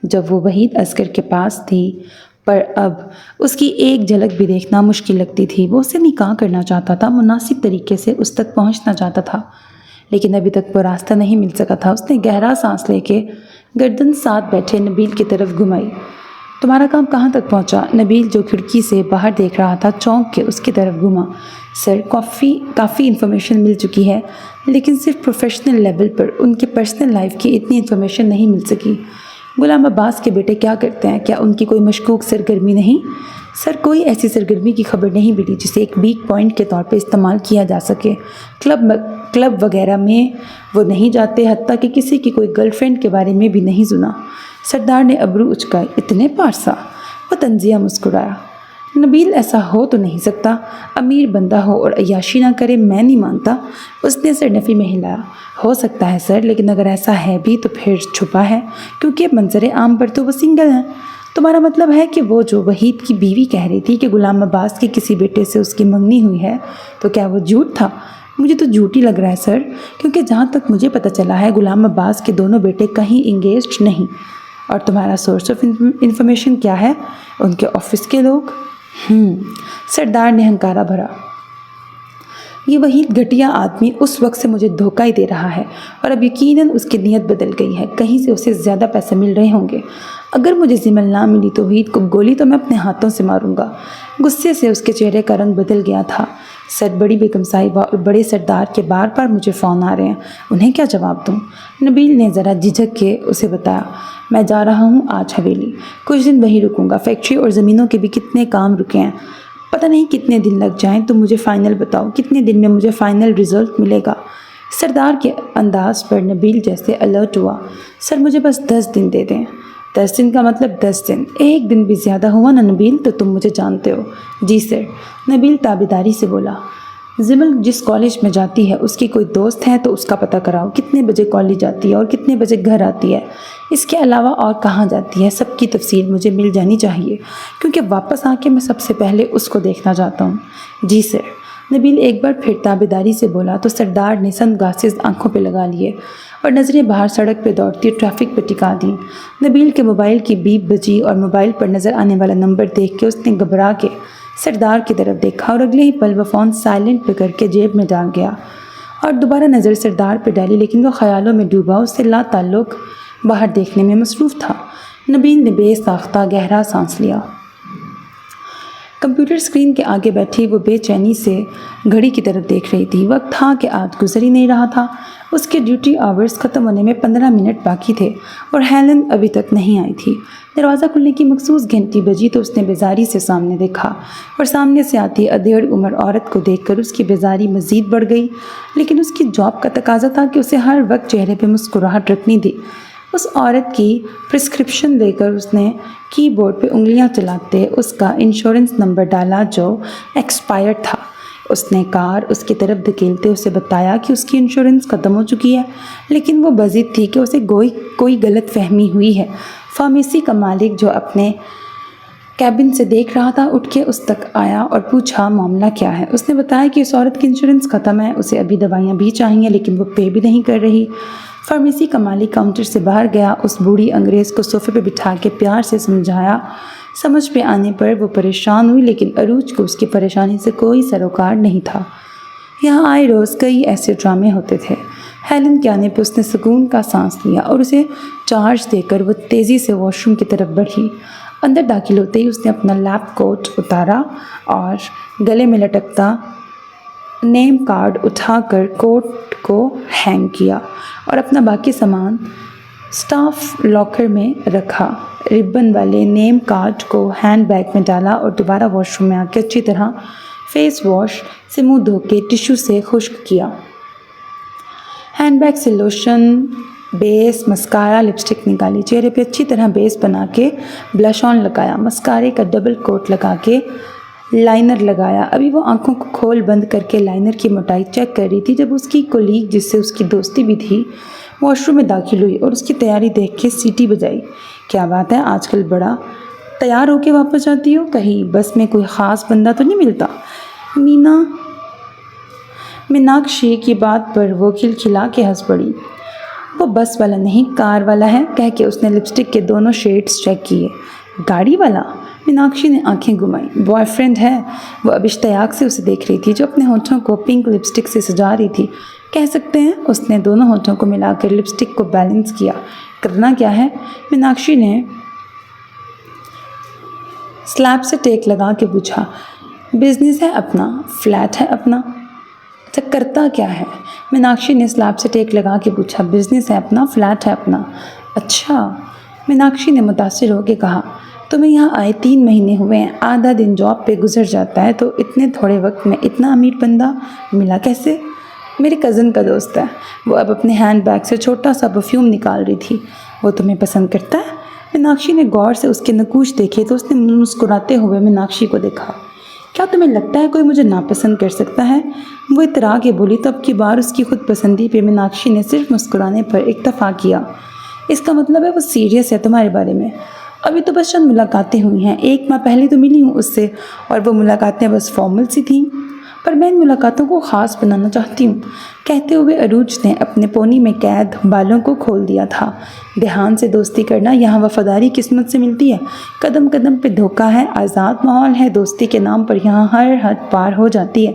جب وہ وحید اصغر کے پاس تھی، پر اب اس کی ایک جھلک بھی دیکھنا مشکل لگتی تھی۔ وہ اسے نکاح کرنا چاہتا تھا، مناسب طریقے سے اس تک پہنچنا چاہتا تھا، لیکن ابھی تک وہ راستہ نہیں مل سکا تھا۔ اس نے گہرا سانس لے کے گردن ساتھ بیٹھے نبیل کی طرف گھمائی۔ تمہارا کام کہاں تک پہنچا؟ نبیل جو کھڑکی سے باہر دیکھ رہا تھا چونک کے اس کی طرف گھما۔ سر، کافی انفارمیشن مل چکی ہے، لیکن صرف پروفیشنل لیول پر، ان کے پرسنل لائف کی اتنی انفارمیشن نہیں مل سکی۔ غلام عباس کے بیٹے کیا کرتے ہیں؟ کیا ان کی کوئی مشکوک سرگرمی نہیں؟ سر، کوئی ایسی سرگرمی کی خبر نہیں ملی جسے ایک ویک پوائنٹ کے طور پہ استعمال کیا جا سکے۔ کلب وغیرہ میں وہ نہیں جاتے، حتیٰ کہ کسی کی کوئی گرل فرینڈ کے بارے میں بھی نہیں سنا۔ سردار نے ابرو اچکائے۔ اتنے پارسا؟ وہ طنزیہ مسکرایا۔ نبیل، ایسا ہو تو نہیں سکتا، امیر بندہ ہو اور عیاشی نہ کرے، میں نہیں مانتا۔ اس نے سر نفی میں ہلایا۔ ہو سکتا ہے سر، لیکن اگر ایسا ہے بھی تو پھر چھپا ہے، کیونکہ منظر عام پر تو وہ سنگل ہیں۔ تمہارا مطلب ہے کہ وہ جو وحید کی بیوی کہہ رہی تھی کہ غلام عباس کے کسی بیٹے سے اس کی منگنی ہوئی ہے، تو کیا وہ جھوٹ تھا؟ مجھے تو جھوٹ ہی لگ رہا ہے سر، کیونکہ جہاں تک مجھے پتہ چلا ہے غلام عباس کے دونوں بیٹے کہیں انگیجڈ نہیں۔ اور تمہارا سورس آف انفارمیشن کیا ہے؟ ان کے آفس کے لوگ؟ سردار نے ہنکارا بھرا۔ یہ وحید گھٹیا آدمی اس وقت سے مجھے دھوکہ ہی دے رہا ہے، اور اب یقیناً اس کی نیت بدل گئی ہے، کہیں سے اسے زیادہ پیسے مل رہے ہوں گے۔ اگر مجھے زمل نہ ملی تو وحید کو گولی تو میں اپنے ہاتھوں سے ماروں گا۔ غصے سے اس کے چہرے کا رنگ بدل گیا تھا۔ سر، بڑی بیگم صاحبہ اور بڑے سردار کے بار بار مجھے فون آ رہے ہیں، انہیں کیا جواب دوں؟ نبیل نے ذرا جھجک کے اسے بتایا۔ میں جا رہا ہوں آج حویلی، کچھ دن وہیں رکوں گا۔ فیکٹری اور زمینوں کے بھی کتنے کام رکے ہیں، پتہ نہیں کتنے دن لگ جائیں، تو مجھے فائنل بتاؤ کتنے دن میں مجھے فائنل رزلٹ ملے گا؟ سردار کے انداز پر نبیل جیسے الرٹ ہوا۔ سر، مجھے بس 10 دن دے دیں۔ 10 دن کا مطلب 10 دن، ایک دن بھی زیادہ ہوا نا نبیل تو تم مجھے جانتے ہو۔ جی سر، نبیل تابیداری سے بولا۔ زمل جس کالج میں جاتی ہے اس کی کوئی دوست ہے تو اس کا پتہ کراؤ، کتنے بجے کالج جاتی ہے اور کتنے بجے گھر آتی ہے، اس کے علاوہ اور کہاں جاتی ہے، سب کی تفصیل مجھے مل جانی چاہیے، کیونکہ واپس آ کے میں سب سے پہلے اس کو دیکھنا چاہتا ہوں۔ جی سر، نبیل ایک بار پھر تابیداری سے بولا تو سردار نے سن گلاسز آنکھوں پہ لگا لیے اور نظریں باہر سڑک پہ دوڑتی ٹریفک پہ ٹکا دیں۔ نبیل کے موبائل کی بیپ بجی اور موبائل پر نظر آنے والا نمبر دیکھ کے اس نے گھبرا کے سردار کی طرف دیکھا اور اگلے ہی پل وہ فون سائلنٹ پہ کر کے جیب میں ڈال گیا اور دوبارہ نظر سردار پہ ڈالی، لیکن وہ خیالوں میں ڈوبا، اس سے لا تعلق باہر دیکھنے میں مصروف تھا۔ نبیل نے بے ساختہ گہرا سانس لیا۔ کمپیوٹر اسکرین کے آگے بیٹھی وہ بے چینی سے گھڑی کی طرف دیکھ رہی تھی۔ وقت تھا کہ آج گزر ہی نہیں رہا تھا۔ اس کے ڈیوٹی آورز ختم ہونے میں 15 منٹ باقی تھے اور ہیلن ابھی تک نہیں آئی تھی۔ دروازہ کھلنے کی مخصوص گھنٹی بجی تو اس نے بیزاری سے سامنے دیکھا اور سامنے سے آتی ادھیڑ عمر عورت کو دیکھ کر اس کی بیزاری مزید بڑھ گئی، لیکن اس کی جاب کا تقاضا تھا کہ اسے ہر وقت چہرے پہ مسکراہٹ رکھنی تھی۔ اس عورت کی پرسکرپشن لے کر اس نے کی بورڈ پہ انگلیاں چلاتے اس کا انشورنس نمبر ڈالا جو ایکسپائر تھا۔ اس نے کار اس کی طرف دھکیلتے اسے بتایا کہ اس کی انشورنس ختم ہو چکی ہے، لیکن وہ بضد تھی کہ اسے کوئی غلط فہمی ہوئی ہے۔ فارمیسی کا مالک جو اپنے کیبن سے دیکھ رہا تھا اٹھ کے اس تک آیا اور پوچھا معاملہ کیا ہے۔ اس نے بتایا کہ اس عورت کی انشورنس ختم ہے، اسے ابھی دوائیاں بھی چاہیے لیکن وہ پے بھی نہیں کر رہی۔ فارمیسی کا مالک کاؤنٹر سے باہر گیا، اس بوڑھی انگریز کو صوفے پہ بٹھا کے پیار سے سمجھایا۔ سمجھ پہ آنے پر وہ پریشان ہوئی، لیکن عروج کو اس کی پریشانی سے کوئی سروکار نہیں تھا۔ یہاں آئے روز کئی ایسے ڈرامے ہوتے تھے۔ ہیلن کے آنے پہ اس نے سکون کا سانس لیا اور اسے چارج دے کر وہ تیزی سے واش روم کی طرف بڑھی۔ اندر داخل ہوتے ہی اس نے اپنا لیب کوٹ اتارا اور گلے میں لٹکتا نیم کارڈ اٹھا کر کوٹ کو ہینگ کیا اور اپنا باقی سامان سٹاف لاکر میں رکھا۔ ربن والے نیم کارڈ کو ہینڈ بیگ میں ڈالا اور دوبارہ واش روم میں آ کے اچھی طرح فیس واش سے منہ دھو کے ٹشو سے خشک کیا۔ ہینڈ بیگ سے لوشن، بیس، مسکارا، لپسٹک نکالی، چہرے پہ اچھی طرح بیس بنا کے بلش آن لگایا، مسکارے کا ڈبل کوٹ لگا کے لائنر لگایا۔ ابھی وہ آنکھوں کو کھول بند کر کے لائنر کی موٹائی چیک کر رہی تھی جب اس کی کولیگ جس سے اس کی دوستی بھی تھی واش روم میں داخل ہوئی اور اس کی تیاری دیکھ کے سیٹی بجائی۔ کیا بات ہے، آج کل بڑا تیار ہو کے واپس جاتی ہو، کہیں بس میں کوئی خاص بندہ تو نہیں ملتا؟ میناکشی کی بات پر وہ کھلکھلا کے ہنس پڑی۔ وہ بس والا نہیں کار والا ہے، کہہ کے اس نے لپسٹک کے دونوں شیڈز چیک کیے۔ گاڑی والا؟ میناکشی نے آنکھیں گھمائیں۔ بوائے فرینڈ ہے؟ وہ اب اشتیاق سے اسے دیکھ رہی تھی جو اپنے ہونٹوں کو پنک لپسٹک سے سجا رہی تھی۔ کہہ سکتے ہیں۔ اس نے دونوں ہونٹوں کو ملا کر لپسٹک کو بیلنس کیا۔ کرنا کیا ہے؟ میناکشی نے سلیب سے ٹیک لگا کے پوچھا۔ بزنس ہے اپنا، فلیٹ ہے اپنا۔ اچھا، کرتا کیا ہے؟ میناکشی نے سلیب سے ٹیک لگا کے پوچھا۔ بزنس ہے اپنا، فلیٹ ہے اپنا۔ اچھا، میناکشی نے متاثر ہو کے کہا۔ تمہیں یہاں آئے 3 مہینے ہوئے ہیں، آدھا دن جاب پہ گزر جاتا ہے، تو اتنے تھوڑے وقت میں اتنا امیر بندہ ملا کیسے؟ میرے کزن کا دوست ہے۔ وہ اب اپنے ہینڈ بیگ سے چھوٹا سا پرفیوم نکال رہی تھی۔ وہ تمہیں پسند کرتا ہے؟ میناکشی نے غور سے اس کے نقوش دیکھے تو اس نے مسکراتے ہوئے میناکشی کو دیکھا۔ کیا تمہیں لگتا ہے کوئی مجھے ناپسند کر سکتا ہے؟ وہ اترا کے بولی تو اب کی بار اس کی خود پسندی پہ میناکشی نے صرف مسکرانے پر اکتفا کیا۔ اس کا مطلب ہے وہ سیریس ہے تمہارے بارے میں؟ ابھی تو بس چند ملاقاتیں ہوئی ہیں، 1 ماہ پہلے تو ملی ہوں اس سے، اور وہ ملاقاتیں بس فارمل سی تھیں، پر میں ان ملاقاتوں کو خاص بنانا چاہتی ہوں۔ کہتے ہوئے عروج نے اپنے پونی میں قید بالوں کو کھول دیا تھا۔ دھیان سے دوستی کرنا یہاں وفاداری قسمت سے ملتی ہے، قدم قدم پہ دھوکہ ہے، آزاد ماحول ہے، دوستی کے نام پر یہاں ہر حد پار ہو جاتی ہے۔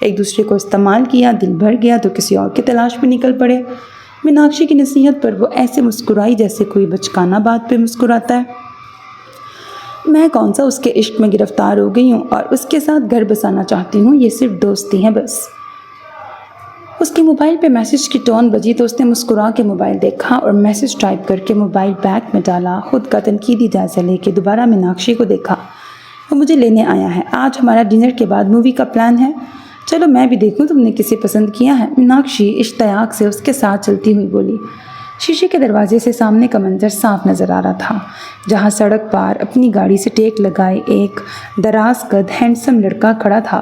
ایک دوسرے کو استعمال کیا، دل بھر گیا تو کسی اور کی تلاش میں نکل پڑے۔ میناکشی کی نصیحت پر وہ ایسے مسکرائی جیسے کوئی بچکانہ بات پہ مسکراتا ہے۔ میں کون سا اس کے عشق میں گرفتار ہو گئی ہوں اور اس کے ساتھ گھر بسانا چاہتی ہوں، یہ صرف دوستی ہے بس۔ اس کی موبائل پہ میسج کی ٹون بجی تو اس نے مسکرا کے موبائل دیکھا اور میسج ٹائپ کر کے موبائل بیگ میں ڈالا۔ خود کا تنقیدی جائزہ لے کے دوبارہ میناکشی کو دیکھا۔ وہ مجھے لینے آیا ہے، آج ہمارا ڈنر کے بعد مووی کا پلان ہے، چلو میں بھی دیکھوں تم نے کسے پسند کیا ہے۔ میناکشی اشتیاق سے اس کے ساتھ چلتی ہوئی بولی۔ شیشے کے دروازے سے سامنے کا منظر صاف نظر آ رہا تھا، جہاں سڑک پار اپنی گاڑی سے ٹیک لگائے ایک دراز قد ہینڈسم لڑکا کھڑا تھا۔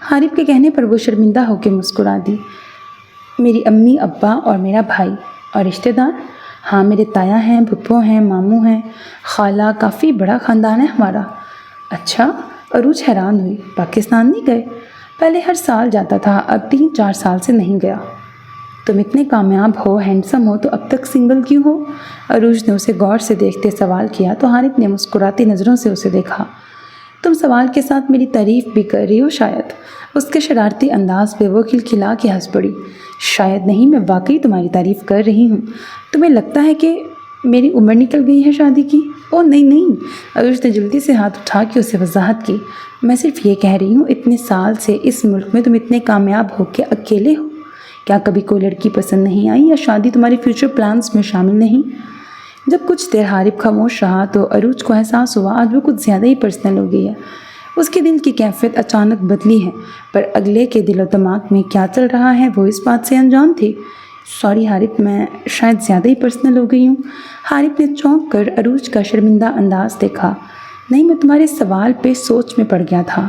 حارث کے کہنے پر وہ شرمندہ ہو کے مسکرا دی۔ میری امی ابا اور میرا بھائی اور رشتہ دار؟ ہاں، میرے تایا ہیں، پھپھو ہیں، ماموں ہیں، خالہ، کافی بڑا خاندان ہے ہمارا۔ اچھا؟ عروج حیران ہوئی۔ پاکستان نہیں گئے؟ پہلے ہر سال جاتا تھا، اب 3-4 سال سے نہیں گیا۔ تم اتنے کامیاب ہو، ہینڈسم ہو، تو اب تک سنگل کیوں ہو؟ عروج نے اسے غور سے دیکھتے سوال کیا تو حارث نے مسکراتی نظروں سے اسے دیکھا۔ تم سوال کے ساتھ میری تعریف بھی کر رہی ہو شاید۔ اس کے شرارتی انداز پہ وہ کھلکھلا کے ہنس پڑی۔ شاید نہیں، میں واقعی تمہاری تعریف کر رہی ہوں۔ تمہیں لگتا ہے کہ میری عمر نکل گئی ہے شادی کی؟ اوہ نہیں، عروج نے جلدی سے ہاتھ اٹھا کے اسے وضاحت کی۔ میں صرف یہ کہہ رہی ہوں، اتنے سال سے اس ملک میں تم اتنے کامیاب ہو کے اکیلے ہو۔ کیا کبھی کوئی لڑکی پسند نہیں آئی یا شادی تمہاری فیوچر پلانز میں شامل نہیں؟ جب کچھ دیر حارث خاموش رہا تو عروج کو احساس ہوا آج وہ کچھ زیادہ ہی پرسنل ہو گئی ہے۔ اس کے دل کی کیفیت اچانک بدلی ہے، پر اگلے کے دل و دماغ میں کیا چل رہا ہے وہ اس بات سے انجان تھی۔ سوری حارث، میں شاید زیادہ ہی پرسنل ہو گئی ہوں۔ حارث نے چونک کر عروج کا شرمندہ انداز دیکھا۔ نہیں، میں تمہارے سوال پہ سوچ میں پڑ گیا تھا۔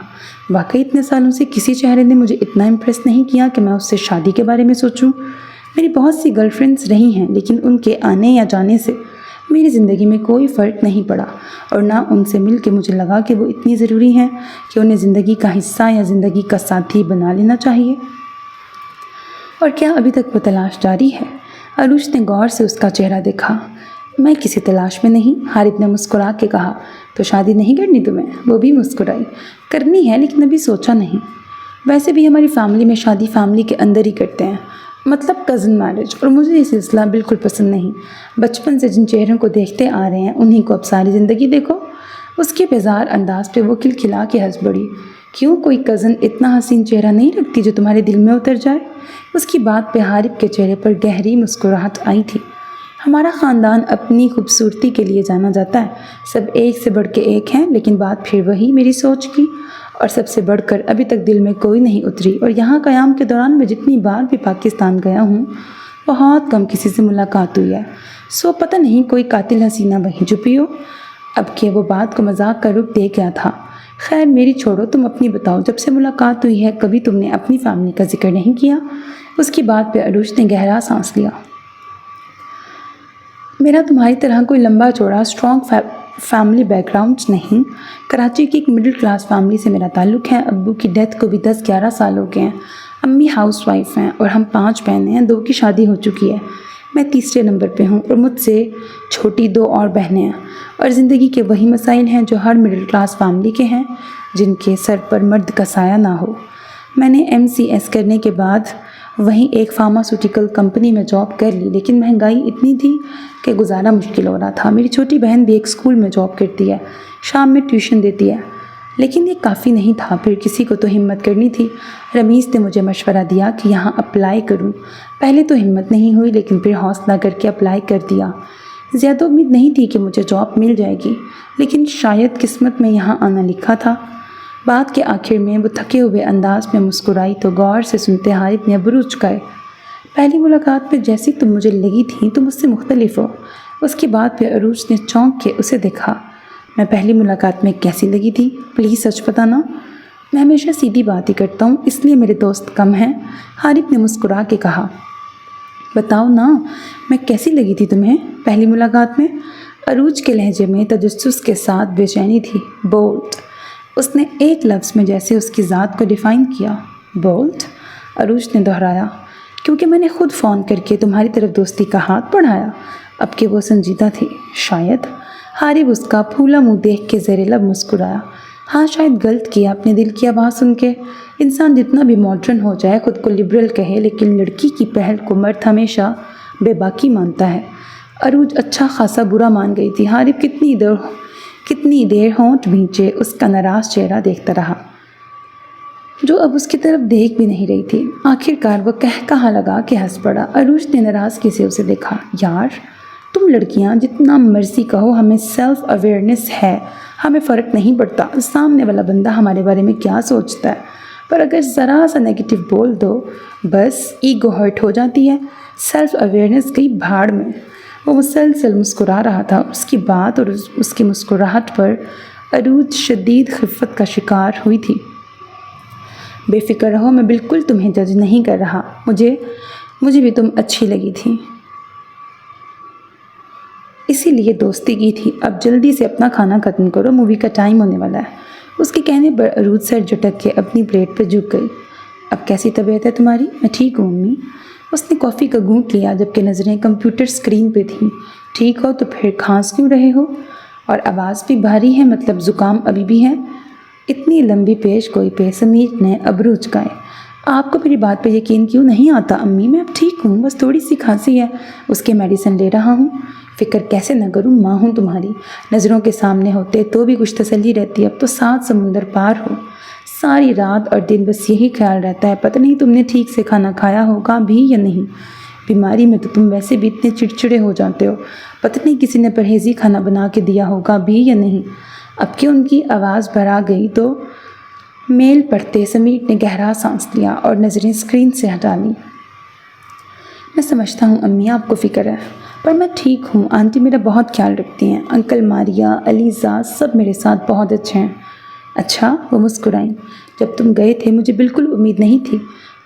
واقعی اتنے سالوں سے کسی چہرے نے مجھے اتنا امپریس نہیں کیا کہ میں اس سے شادی کے بارے میں سوچوں۔ میری بہت سی گرل فرینڈز رہی ہیں، لیکن ان کے آنے یا جانے سے میری زندگی میں کوئی فرق نہیں پڑا، اور نہ ان سے مل کے مجھے لگا کہ وہ اتنی ضروری ہیں کہ انہیں زندگی کا حصہ یا زندگی کا ساتھی بنا لینا چاہیے۔ اور کیا ابھی تک وہ تلاش جاری ہے؟ عروج نے غور سے اس کا چہرہ دیکھا۔ میں کسی تلاش میں نہیں، حارث نے مسکرا کے کہا۔ تو شادی نہیں کرنی تمہیں؟ وہ بھی مسکرائی۔ کرنی ہے، لیکن ابھی سوچا نہیں۔ ویسے بھی ہماری فیملی میں شادی فیملی کے اندر ہی کرتے ہیں، مطلب کزن میرج، اور مجھے یہ سلسلہ بالکل پسند نہیں۔ بچپن سے جن چہروں کو دیکھتے آ رہے ہیں انہیں کو اب ساری زندگی دیکھو۔ اس کے بیزار انداز پہ وہ کھلکھلا کے ہنس پڑی۔ کیوں، کوئی کزن اتنا حسین چہرہ نہیں رکھتی جو تمہارے دل میں اتر جائے؟ اس کی بات پہ حارث کے چہرے پر گہری مسکراہٹ آئی تھی۔ ہمارا خاندان اپنی خوبصورتی کے لیے جانا جاتا ہے، سب ایک سے بڑھ کے ایک ہیں، لیکن بات پھر وہی میری سوچ کی، اور سب سے بڑھ کر ابھی تک دل میں کوئی نہیں اتری۔ اور یہاں قیام کے دوران میں جتنی بار بھی پاکستان گیا ہوں بہت کم کسی سے ملاقات ہوئی ہے، سو پتہ نہیں کوئی قاتل حسینہ وہیں چھپی ہو۔ اب کہ وہ بات کو مذاق کا رخ دے گیا تھا۔ خیر میری چھوڑو، تم اپنی بتاؤ، جب سے ملاقات ہوئی ہے کبھی تم نے اپنی فیملی کا ذکر نہیں کیا؟ اس کی بات پہ عروج نے گہرا سانس لیا۔ میرا تمہاری طرح کوئی لمبا چوڑا اسٹرانگ فیملی بیک گراؤنڈ نہیں۔ کراچی کی ایک مڈل کلاس فیملی سے میرا تعلق ہے۔ ابو کی ڈیتھ کو بھی 10-11 سال ہو گئے ہیں۔ امی ہاؤس وائف ہیں اور ہم 5 بہنیں ہیں، 2 کی شادی ہو چکی ہے۔ میں تیسرے نمبر پہ ہوں اور مجھ سے چھوٹی 2 اور بہنیں ہیں، اور زندگی کے وہی مسائل ہیں جو ہر مڈل کلاس فیملی کے ہیں، جن کے سر پر مرد کا سایہ نہ ہو۔ میں نے MCS کرنے کے بعد وہیں ایک فارماسیوٹیکل کمپنی میں جاب کر لی، لیکن مہنگائی اتنی تھی کہ گزارا مشکل ہو رہا تھا۔ میری چھوٹی بہن بھی ایک اسکول میں جاب کرتی ہے، شام میں ٹیوشن دیتی ہے، لیکن یہ کافی نہیں تھا۔ پھر کسی کو تو ہمت کرنی تھی۔ رمیز نے مجھے مشورہ دیا کہ یہاں اپلائی کروں۔ پہلے تو ہمت نہیں ہوئی، لیکن پھر حوصلہ کر کے اپلائی کر دیا۔ زیادہ امید نہیں تھی کہ مجھے جاب مل جائے گی، لیکن شاید قسمت میں یہاں آنا لکھا تھا۔ بات کے آخر میں وہ تھکے ہوئے انداز میں مسکرائی تو غور سے سنتے حارث نے ابرو چکائے۔ پہلی ملاقات میں جیسی تم مجھے لگی تھی تم مجھ سے مختلف ہو۔ اس کی بات پہ عروج نے چونک کے اسے دیکھا۔ میں پہلی ملاقات میں کیسی لگی تھی؟ پلیز سچ بتانا۔ میں ہمیشہ سیدھی بات ہی کرتا ہوں، اس لیے میرے دوست کم ہیں، حارث نے مسکرا کے کہا۔ بتاؤ نا، میں کیسی لگی تھی تمہیں پہلی ملاقات میں؟ عروج کے لہجے میں تجسس کے ساتھ بے چینی تھی۔ بولڈ، اس نے ایک لفظ میں جیسے اس کی ذات کو ڈیفائن کیا۔ بولڈ، عروج نے دہرایا۔ کیونکہ میں نے خود فون کر کے تمہاری طرف دوستی کا ہاتھ بڑھایا؟ اب کہ وہ سنجیدہ تھی۔ شاید۔ حارث اس کا پھولا منہ دیکھ کے زیر لب مسکرایا۔ ہاں، شاید غلط کیا اپنے دل کی آواز سن کے۔ انسان جتنا بھی ماڈرن ہو جائے، خود کو لبرل کہے، لیکن لڑکی کی پہل کو مرد ہمیشہ بے باکی مانتا ہے۔ عروج اچھا خاصا برا مان گئی تھی۔ حارث کتنی دیر ہونٹ بھینچے اس کا ناراض چہرہ دیکھتا رہا، جو اب اس کی طرف دیکھ بھی نہیں رہی تھی۔ آخر کار وہ کہا لگا کہ ہنس پڑا۔ عروج نے ناراضگی سے اسے دیکھا۔ یار، تم لڑکیاں جتنا مرضی کہو، ہمیں سیلف اویئرنیس ہے، ہمیں فرق نہیں پڑتا سامنے والا بندہ ہمارے بارے میں کیا سوچتا ہے، پر اگر ذرا سا نیگیٹو بول دو بس ایگو ہرٹ ہو جاتی ہے۔ سیلف اویئرنیس گئی بھاڑ میں۔ وہ مسلسل مسکرا رہا تھا۔ اس کی بات اور اس کی مسکراہٹ پر عروج شدید خفت کا شکار ہوئی تھی۔ بے فکر رہو، میں بالکل تمہیں جج نہیں کر رہا، مجھے بھی تم اچھی لگی تھی، اسی لیے دوستی کی تھی۔ اب جلدی سے اپنا کھانا ختم کرو، مووی کا ٹائم ہونے والا ہے۔ اس کے کہنے پر عروج سر جھٹک کے اپنی پلیٹ پر جھک گئی۔ اب کیسی طبیعت ہے تمہاری؟ میں ٹھیک ہوں امی۔ اس نے کافی کا گھونٹ لیا جبکہ نظریں کمپیوٹر اسکرین پہ تھیں۔ ٹھیک ہو تو پھر کھانس کیوں رہے ہو؟ اور آواز بھی بھاری ہے، مطلب زکام ابھی بھی ہے؟ اتنی لمبی پیش گوئی پہ سمیر نے ابرو اچکائے۔ آپ کو میری بات پہ یقین کیوں نہیں آتا امی؟ میں اب ٹھیک ہوں، بس تھوڑی سی کھانسی ہے، اس کے میڈیسن لے رہا ہوں۔ فکر کیسے نہ کروں، ماں ہوں تمہاری، نظروں کے سامنے ہوتے تو بھی کچھ تسلی رہتی، اب تو 7 سمندر پار ہو۔ ساری رات اور دن بس یہی خیال رہتا ہے، پتہ نہیں تم نے ٹھیک سے کھانا کھایا ہوگا بھی یا نہیں۔ بیماری میں تو تم ویسے بھی اتنے چڑچڑے ہو جاتے ہو، پتہ نہیں کسی نے پرہیزی کھانا بنا کے دیا ہوگا بھی یا نہیں۔ اب کہ ان کی آواز بھرا گئی تو میل پڑھتے سمیر نے گہرا سانس لیا اور نظریں اسکرین سے ہٹا لیں۔ میں سمجھتا ہوں امی آپ کو فکر ہے، پر میں ٹھیک ہوں، آنٹی میرا بہت خیال رکھتی ہیں، انکل ماریا، علیزہ سب میرے ساتھ بہت اچھے ہیں۔ اچھا؟ وہ مسکرائیں۔ جب تم گئے تھے مجھے بالکل امید نہیں تھی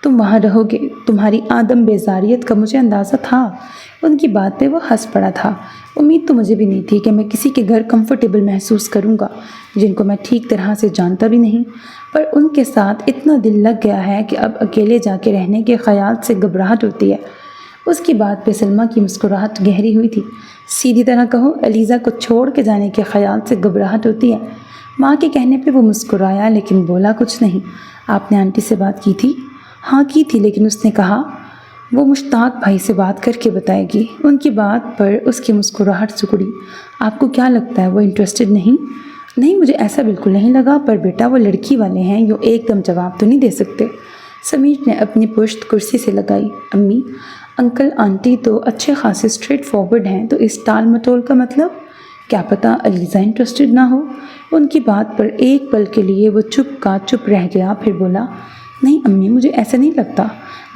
تم وہاں رہو گے، تمہاری عدم بیزاریت کا مجھے اندازہ تھا۔ ان کی بات پہ وہ ہنس پڑا تھا۔ امید تو مجھے بھی نہیں تھی کہ میں کسی کے گھر کمفرٹیبل محسوس کروں گا جن کو میں ٹھیک طرح سے جانتا بھی نہیں، پر ان کے ساتھ اتنا دل لگ گیا ہے کہ اب اکیلے جا کے رہنے کے خیال سے گھبراہٹ ہوتی ہے۔ اس کی بات پہ سلمیٰ کی مسکراہٹ گہری ہوئی تھی۔ سیدھی طرح کہو، علیزہ کو چھوڑ کے جانے کے خیال سے گھبراہٹ ہوتی ہے۔ ماں کے کہنے پہ وہ مسکرایا لیکن بولا کچھ نہیں۔ آپ نے آنٹی سے بات کی تھی؟ ہاں کی تھی، لیکن اس نے کہا وہ مشتاق بھائی سے بات کر کے بتائے گی۔ ان کی بات پر اس کی مسکراہٹ سکڑی۔ آپ کو کیا لگتا ہے وہ انٹرسٹڈ نہیں؟ نہیں، مجھے ایسا بالکل نہیں لگا، پر بیٹا وہ لڑکی والے ہیں، یوں ایک دم جواب تو نہیں دے سکتے۔ سمیر نے اپنی پشت کرسی سے لگائی۔ امی، انکل آنٹی تو اچھے خاصے اسٹریٹ فارورڈ ہیں، تو اس ٹال مٹول کا مطلب؟ کیا پتہ علیزہ انٹرسٹڈ نہ ہو۔ ان کی بات پر ایک پل کے لیے وہ چپ کا چپ رہ گیا، پھر بولا نہیں امی، مجھے ایسا نہیں لگتا،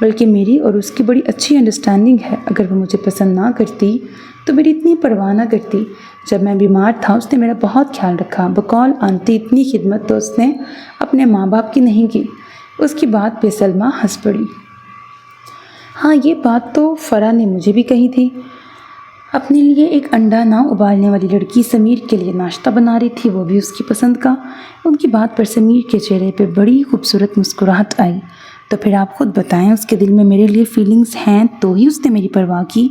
بلکہ میری اور اس کی بڑی اچھی انڈرسٹینڈنگ ہے۔ اگر وہ مجھے پسند نہ کرتی تو میری اتنی پرواہ نہ کرتی۔ جب میں بیمار تھا اس نے میرا بہت خیال رکھا، بقول آنٹی اتنی خدمت تو اس نے اپنے ماں باپ کی نہیں کی۔ اس کی بات پہ سلمیٰ ہنس پڑی۔ ہاں، یہ بات تو فرح نے مجھے بھی کہی تھی۔ اپنے لیے ایک انڈا نہ ابالنے والی لڑکی سمیر کے لیے ناشتہ بنا رہی تھی، وہ بھی اس کی پسند کا۔ ان کی بات پر سمیر کے چہرے پہ بڑی خوبصورت مسکراہٹ آئی۔ تو پھر آپ خود بتائیں، اس کے دل میں میرے لیے فیلنگز ہیں تو ہی اس نے میری پرواہ کی۔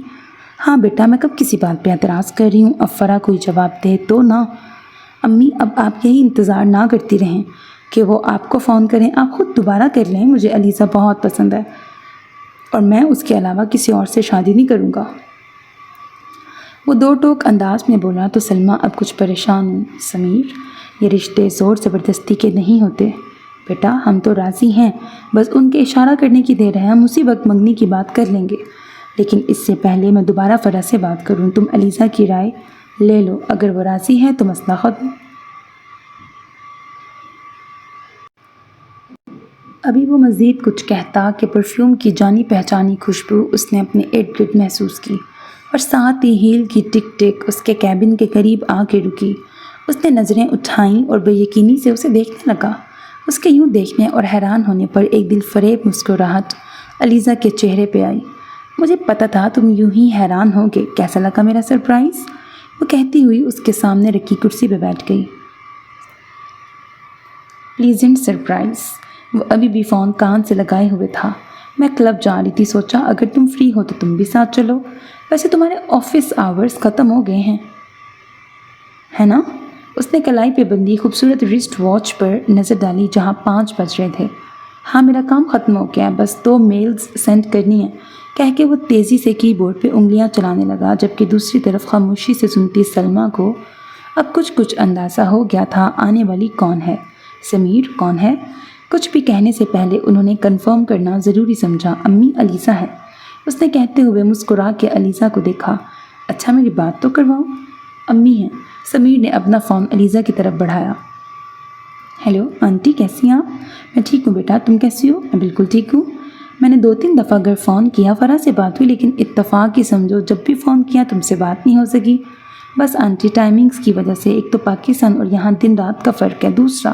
ہاں بیٹا، میں کب کسی بات پہ اعتراض کر رہی ہوں، اب فرح کوئی جواب دے تو نہ۔ امی، اب آپ یہی انتظار نہ کرتی رہیں کہ وہ آپ کو فون کریں، آپ خود دوبارہ کر لیں۔ مجھے علیزہ بہت پسند ہے اور میں اس کے علاوہ کسی اور سے شادی نہیں کروں گا۔ وہ دو ٹوک انداز میں بولا تو سلمیٰ اب کچھ پریشان ہوں۔ سمیر، یہ رشتے زور زبردستی کے نہیں ہوتے بیٹا، ہم تو راضی ہیں، بس ان کے اشارہ کرنے کی دیر ہے، ہم اسی وقت منگنی کی بات کر لیں گے۔ لیکن اس سے پہلے میں دوبارہ فرح سے بات کروں، تم علیزہ کی رائے لے لو، اگر وہ راضی ہے تو مسئلہ ختم۔ ابھی وہ مزید کچھ کہتا کہ پرفیوم کی جانی پہچانی خوشبو اس نے اپنے ارد گرد محسوس کی، اور ساتھ ہی ہیل کی ٹک ٹک اس کے کیبن کے قریب آ کے رکی۔ اس نے نظریں اٹھائیں اور بے یقینی سے اسے دیکھنے لگا۔ اس کے یوں دیکھنے اور حیران ہونے پر ایک دل فریب مسکراہٹ علیزہ کے چہرے پہ آئی۔ مجھے پتہ تھا تم یوں ہی حیران ہوگے، کیسا لگا میرا سرپرائز؟ وہ کہتی ہوئی اس کے سامنے رکھی کرسی پہ بیٹھ گئی۔ Pleasant surprise. وہ ابھی بھی فون کان سے لگائے ہوئے تھا۔ میں کلب جا رہی تھی، سوچا اگر تم فری ہو تو تم بھی ساتھ چلو، ویسے تمہارے آفس آورز ختم ہو گئے ہیں، ہے نا؟ اس نے کلائی پہ بندی خوبصورت رسٹ واچ پر نظر ڈالی جہاں 5 بج رہے تھے۔ ہاں، میرا کام ختم ہو گیا ہے، بس 2 میلز سینڈ کرنی ہیں، کہہ کے وہ تیزی سے کی بورڈ پہ انگلیاں چلانے لگا، جبکہ دوسری طرف خاموشی سے سنتی سلمیٰ کو اب کچھ اندازہ ہو گیا تھا آنے والی کون ہے۔ سمیر کون ہے؟ کچھ بھی کہنے سے پہلے انہوں نے کنفرم کرنا ضروری سمجھا۔ امی، علیزہ ہے، اس نے کہتے ہوئے مسکرا کے علیزہ کو دیکھا۔ اچھا، میری بات تو کرواؤ۔ امی ہیں۔ سمیر نے اپنا فون علیزہ کی طرف بڑھایا۔ ہیلو آنٹی، کیسی ہیں آپ؟ میں ٹھیک ہوں بیٹا، تم کیسی ہو؟ میں بالکل ٹھیک ہوں۔ میں نے 2-3 دفعہ گھر فون کیا، فرح سے بات ہوئی، لیکن اتفاق ہی سمجھو جب بھی فون کیا تم سے بات نہیں ہو سکی۔ بس آنٹی ٹائمنگز کی وجہ سے، ایک تو پاکستان اور یہاں دن رات کا فرق ہے، دوسرا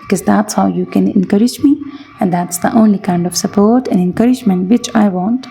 because that's how you can encourage me and that's the only kind of support and encouragement which I want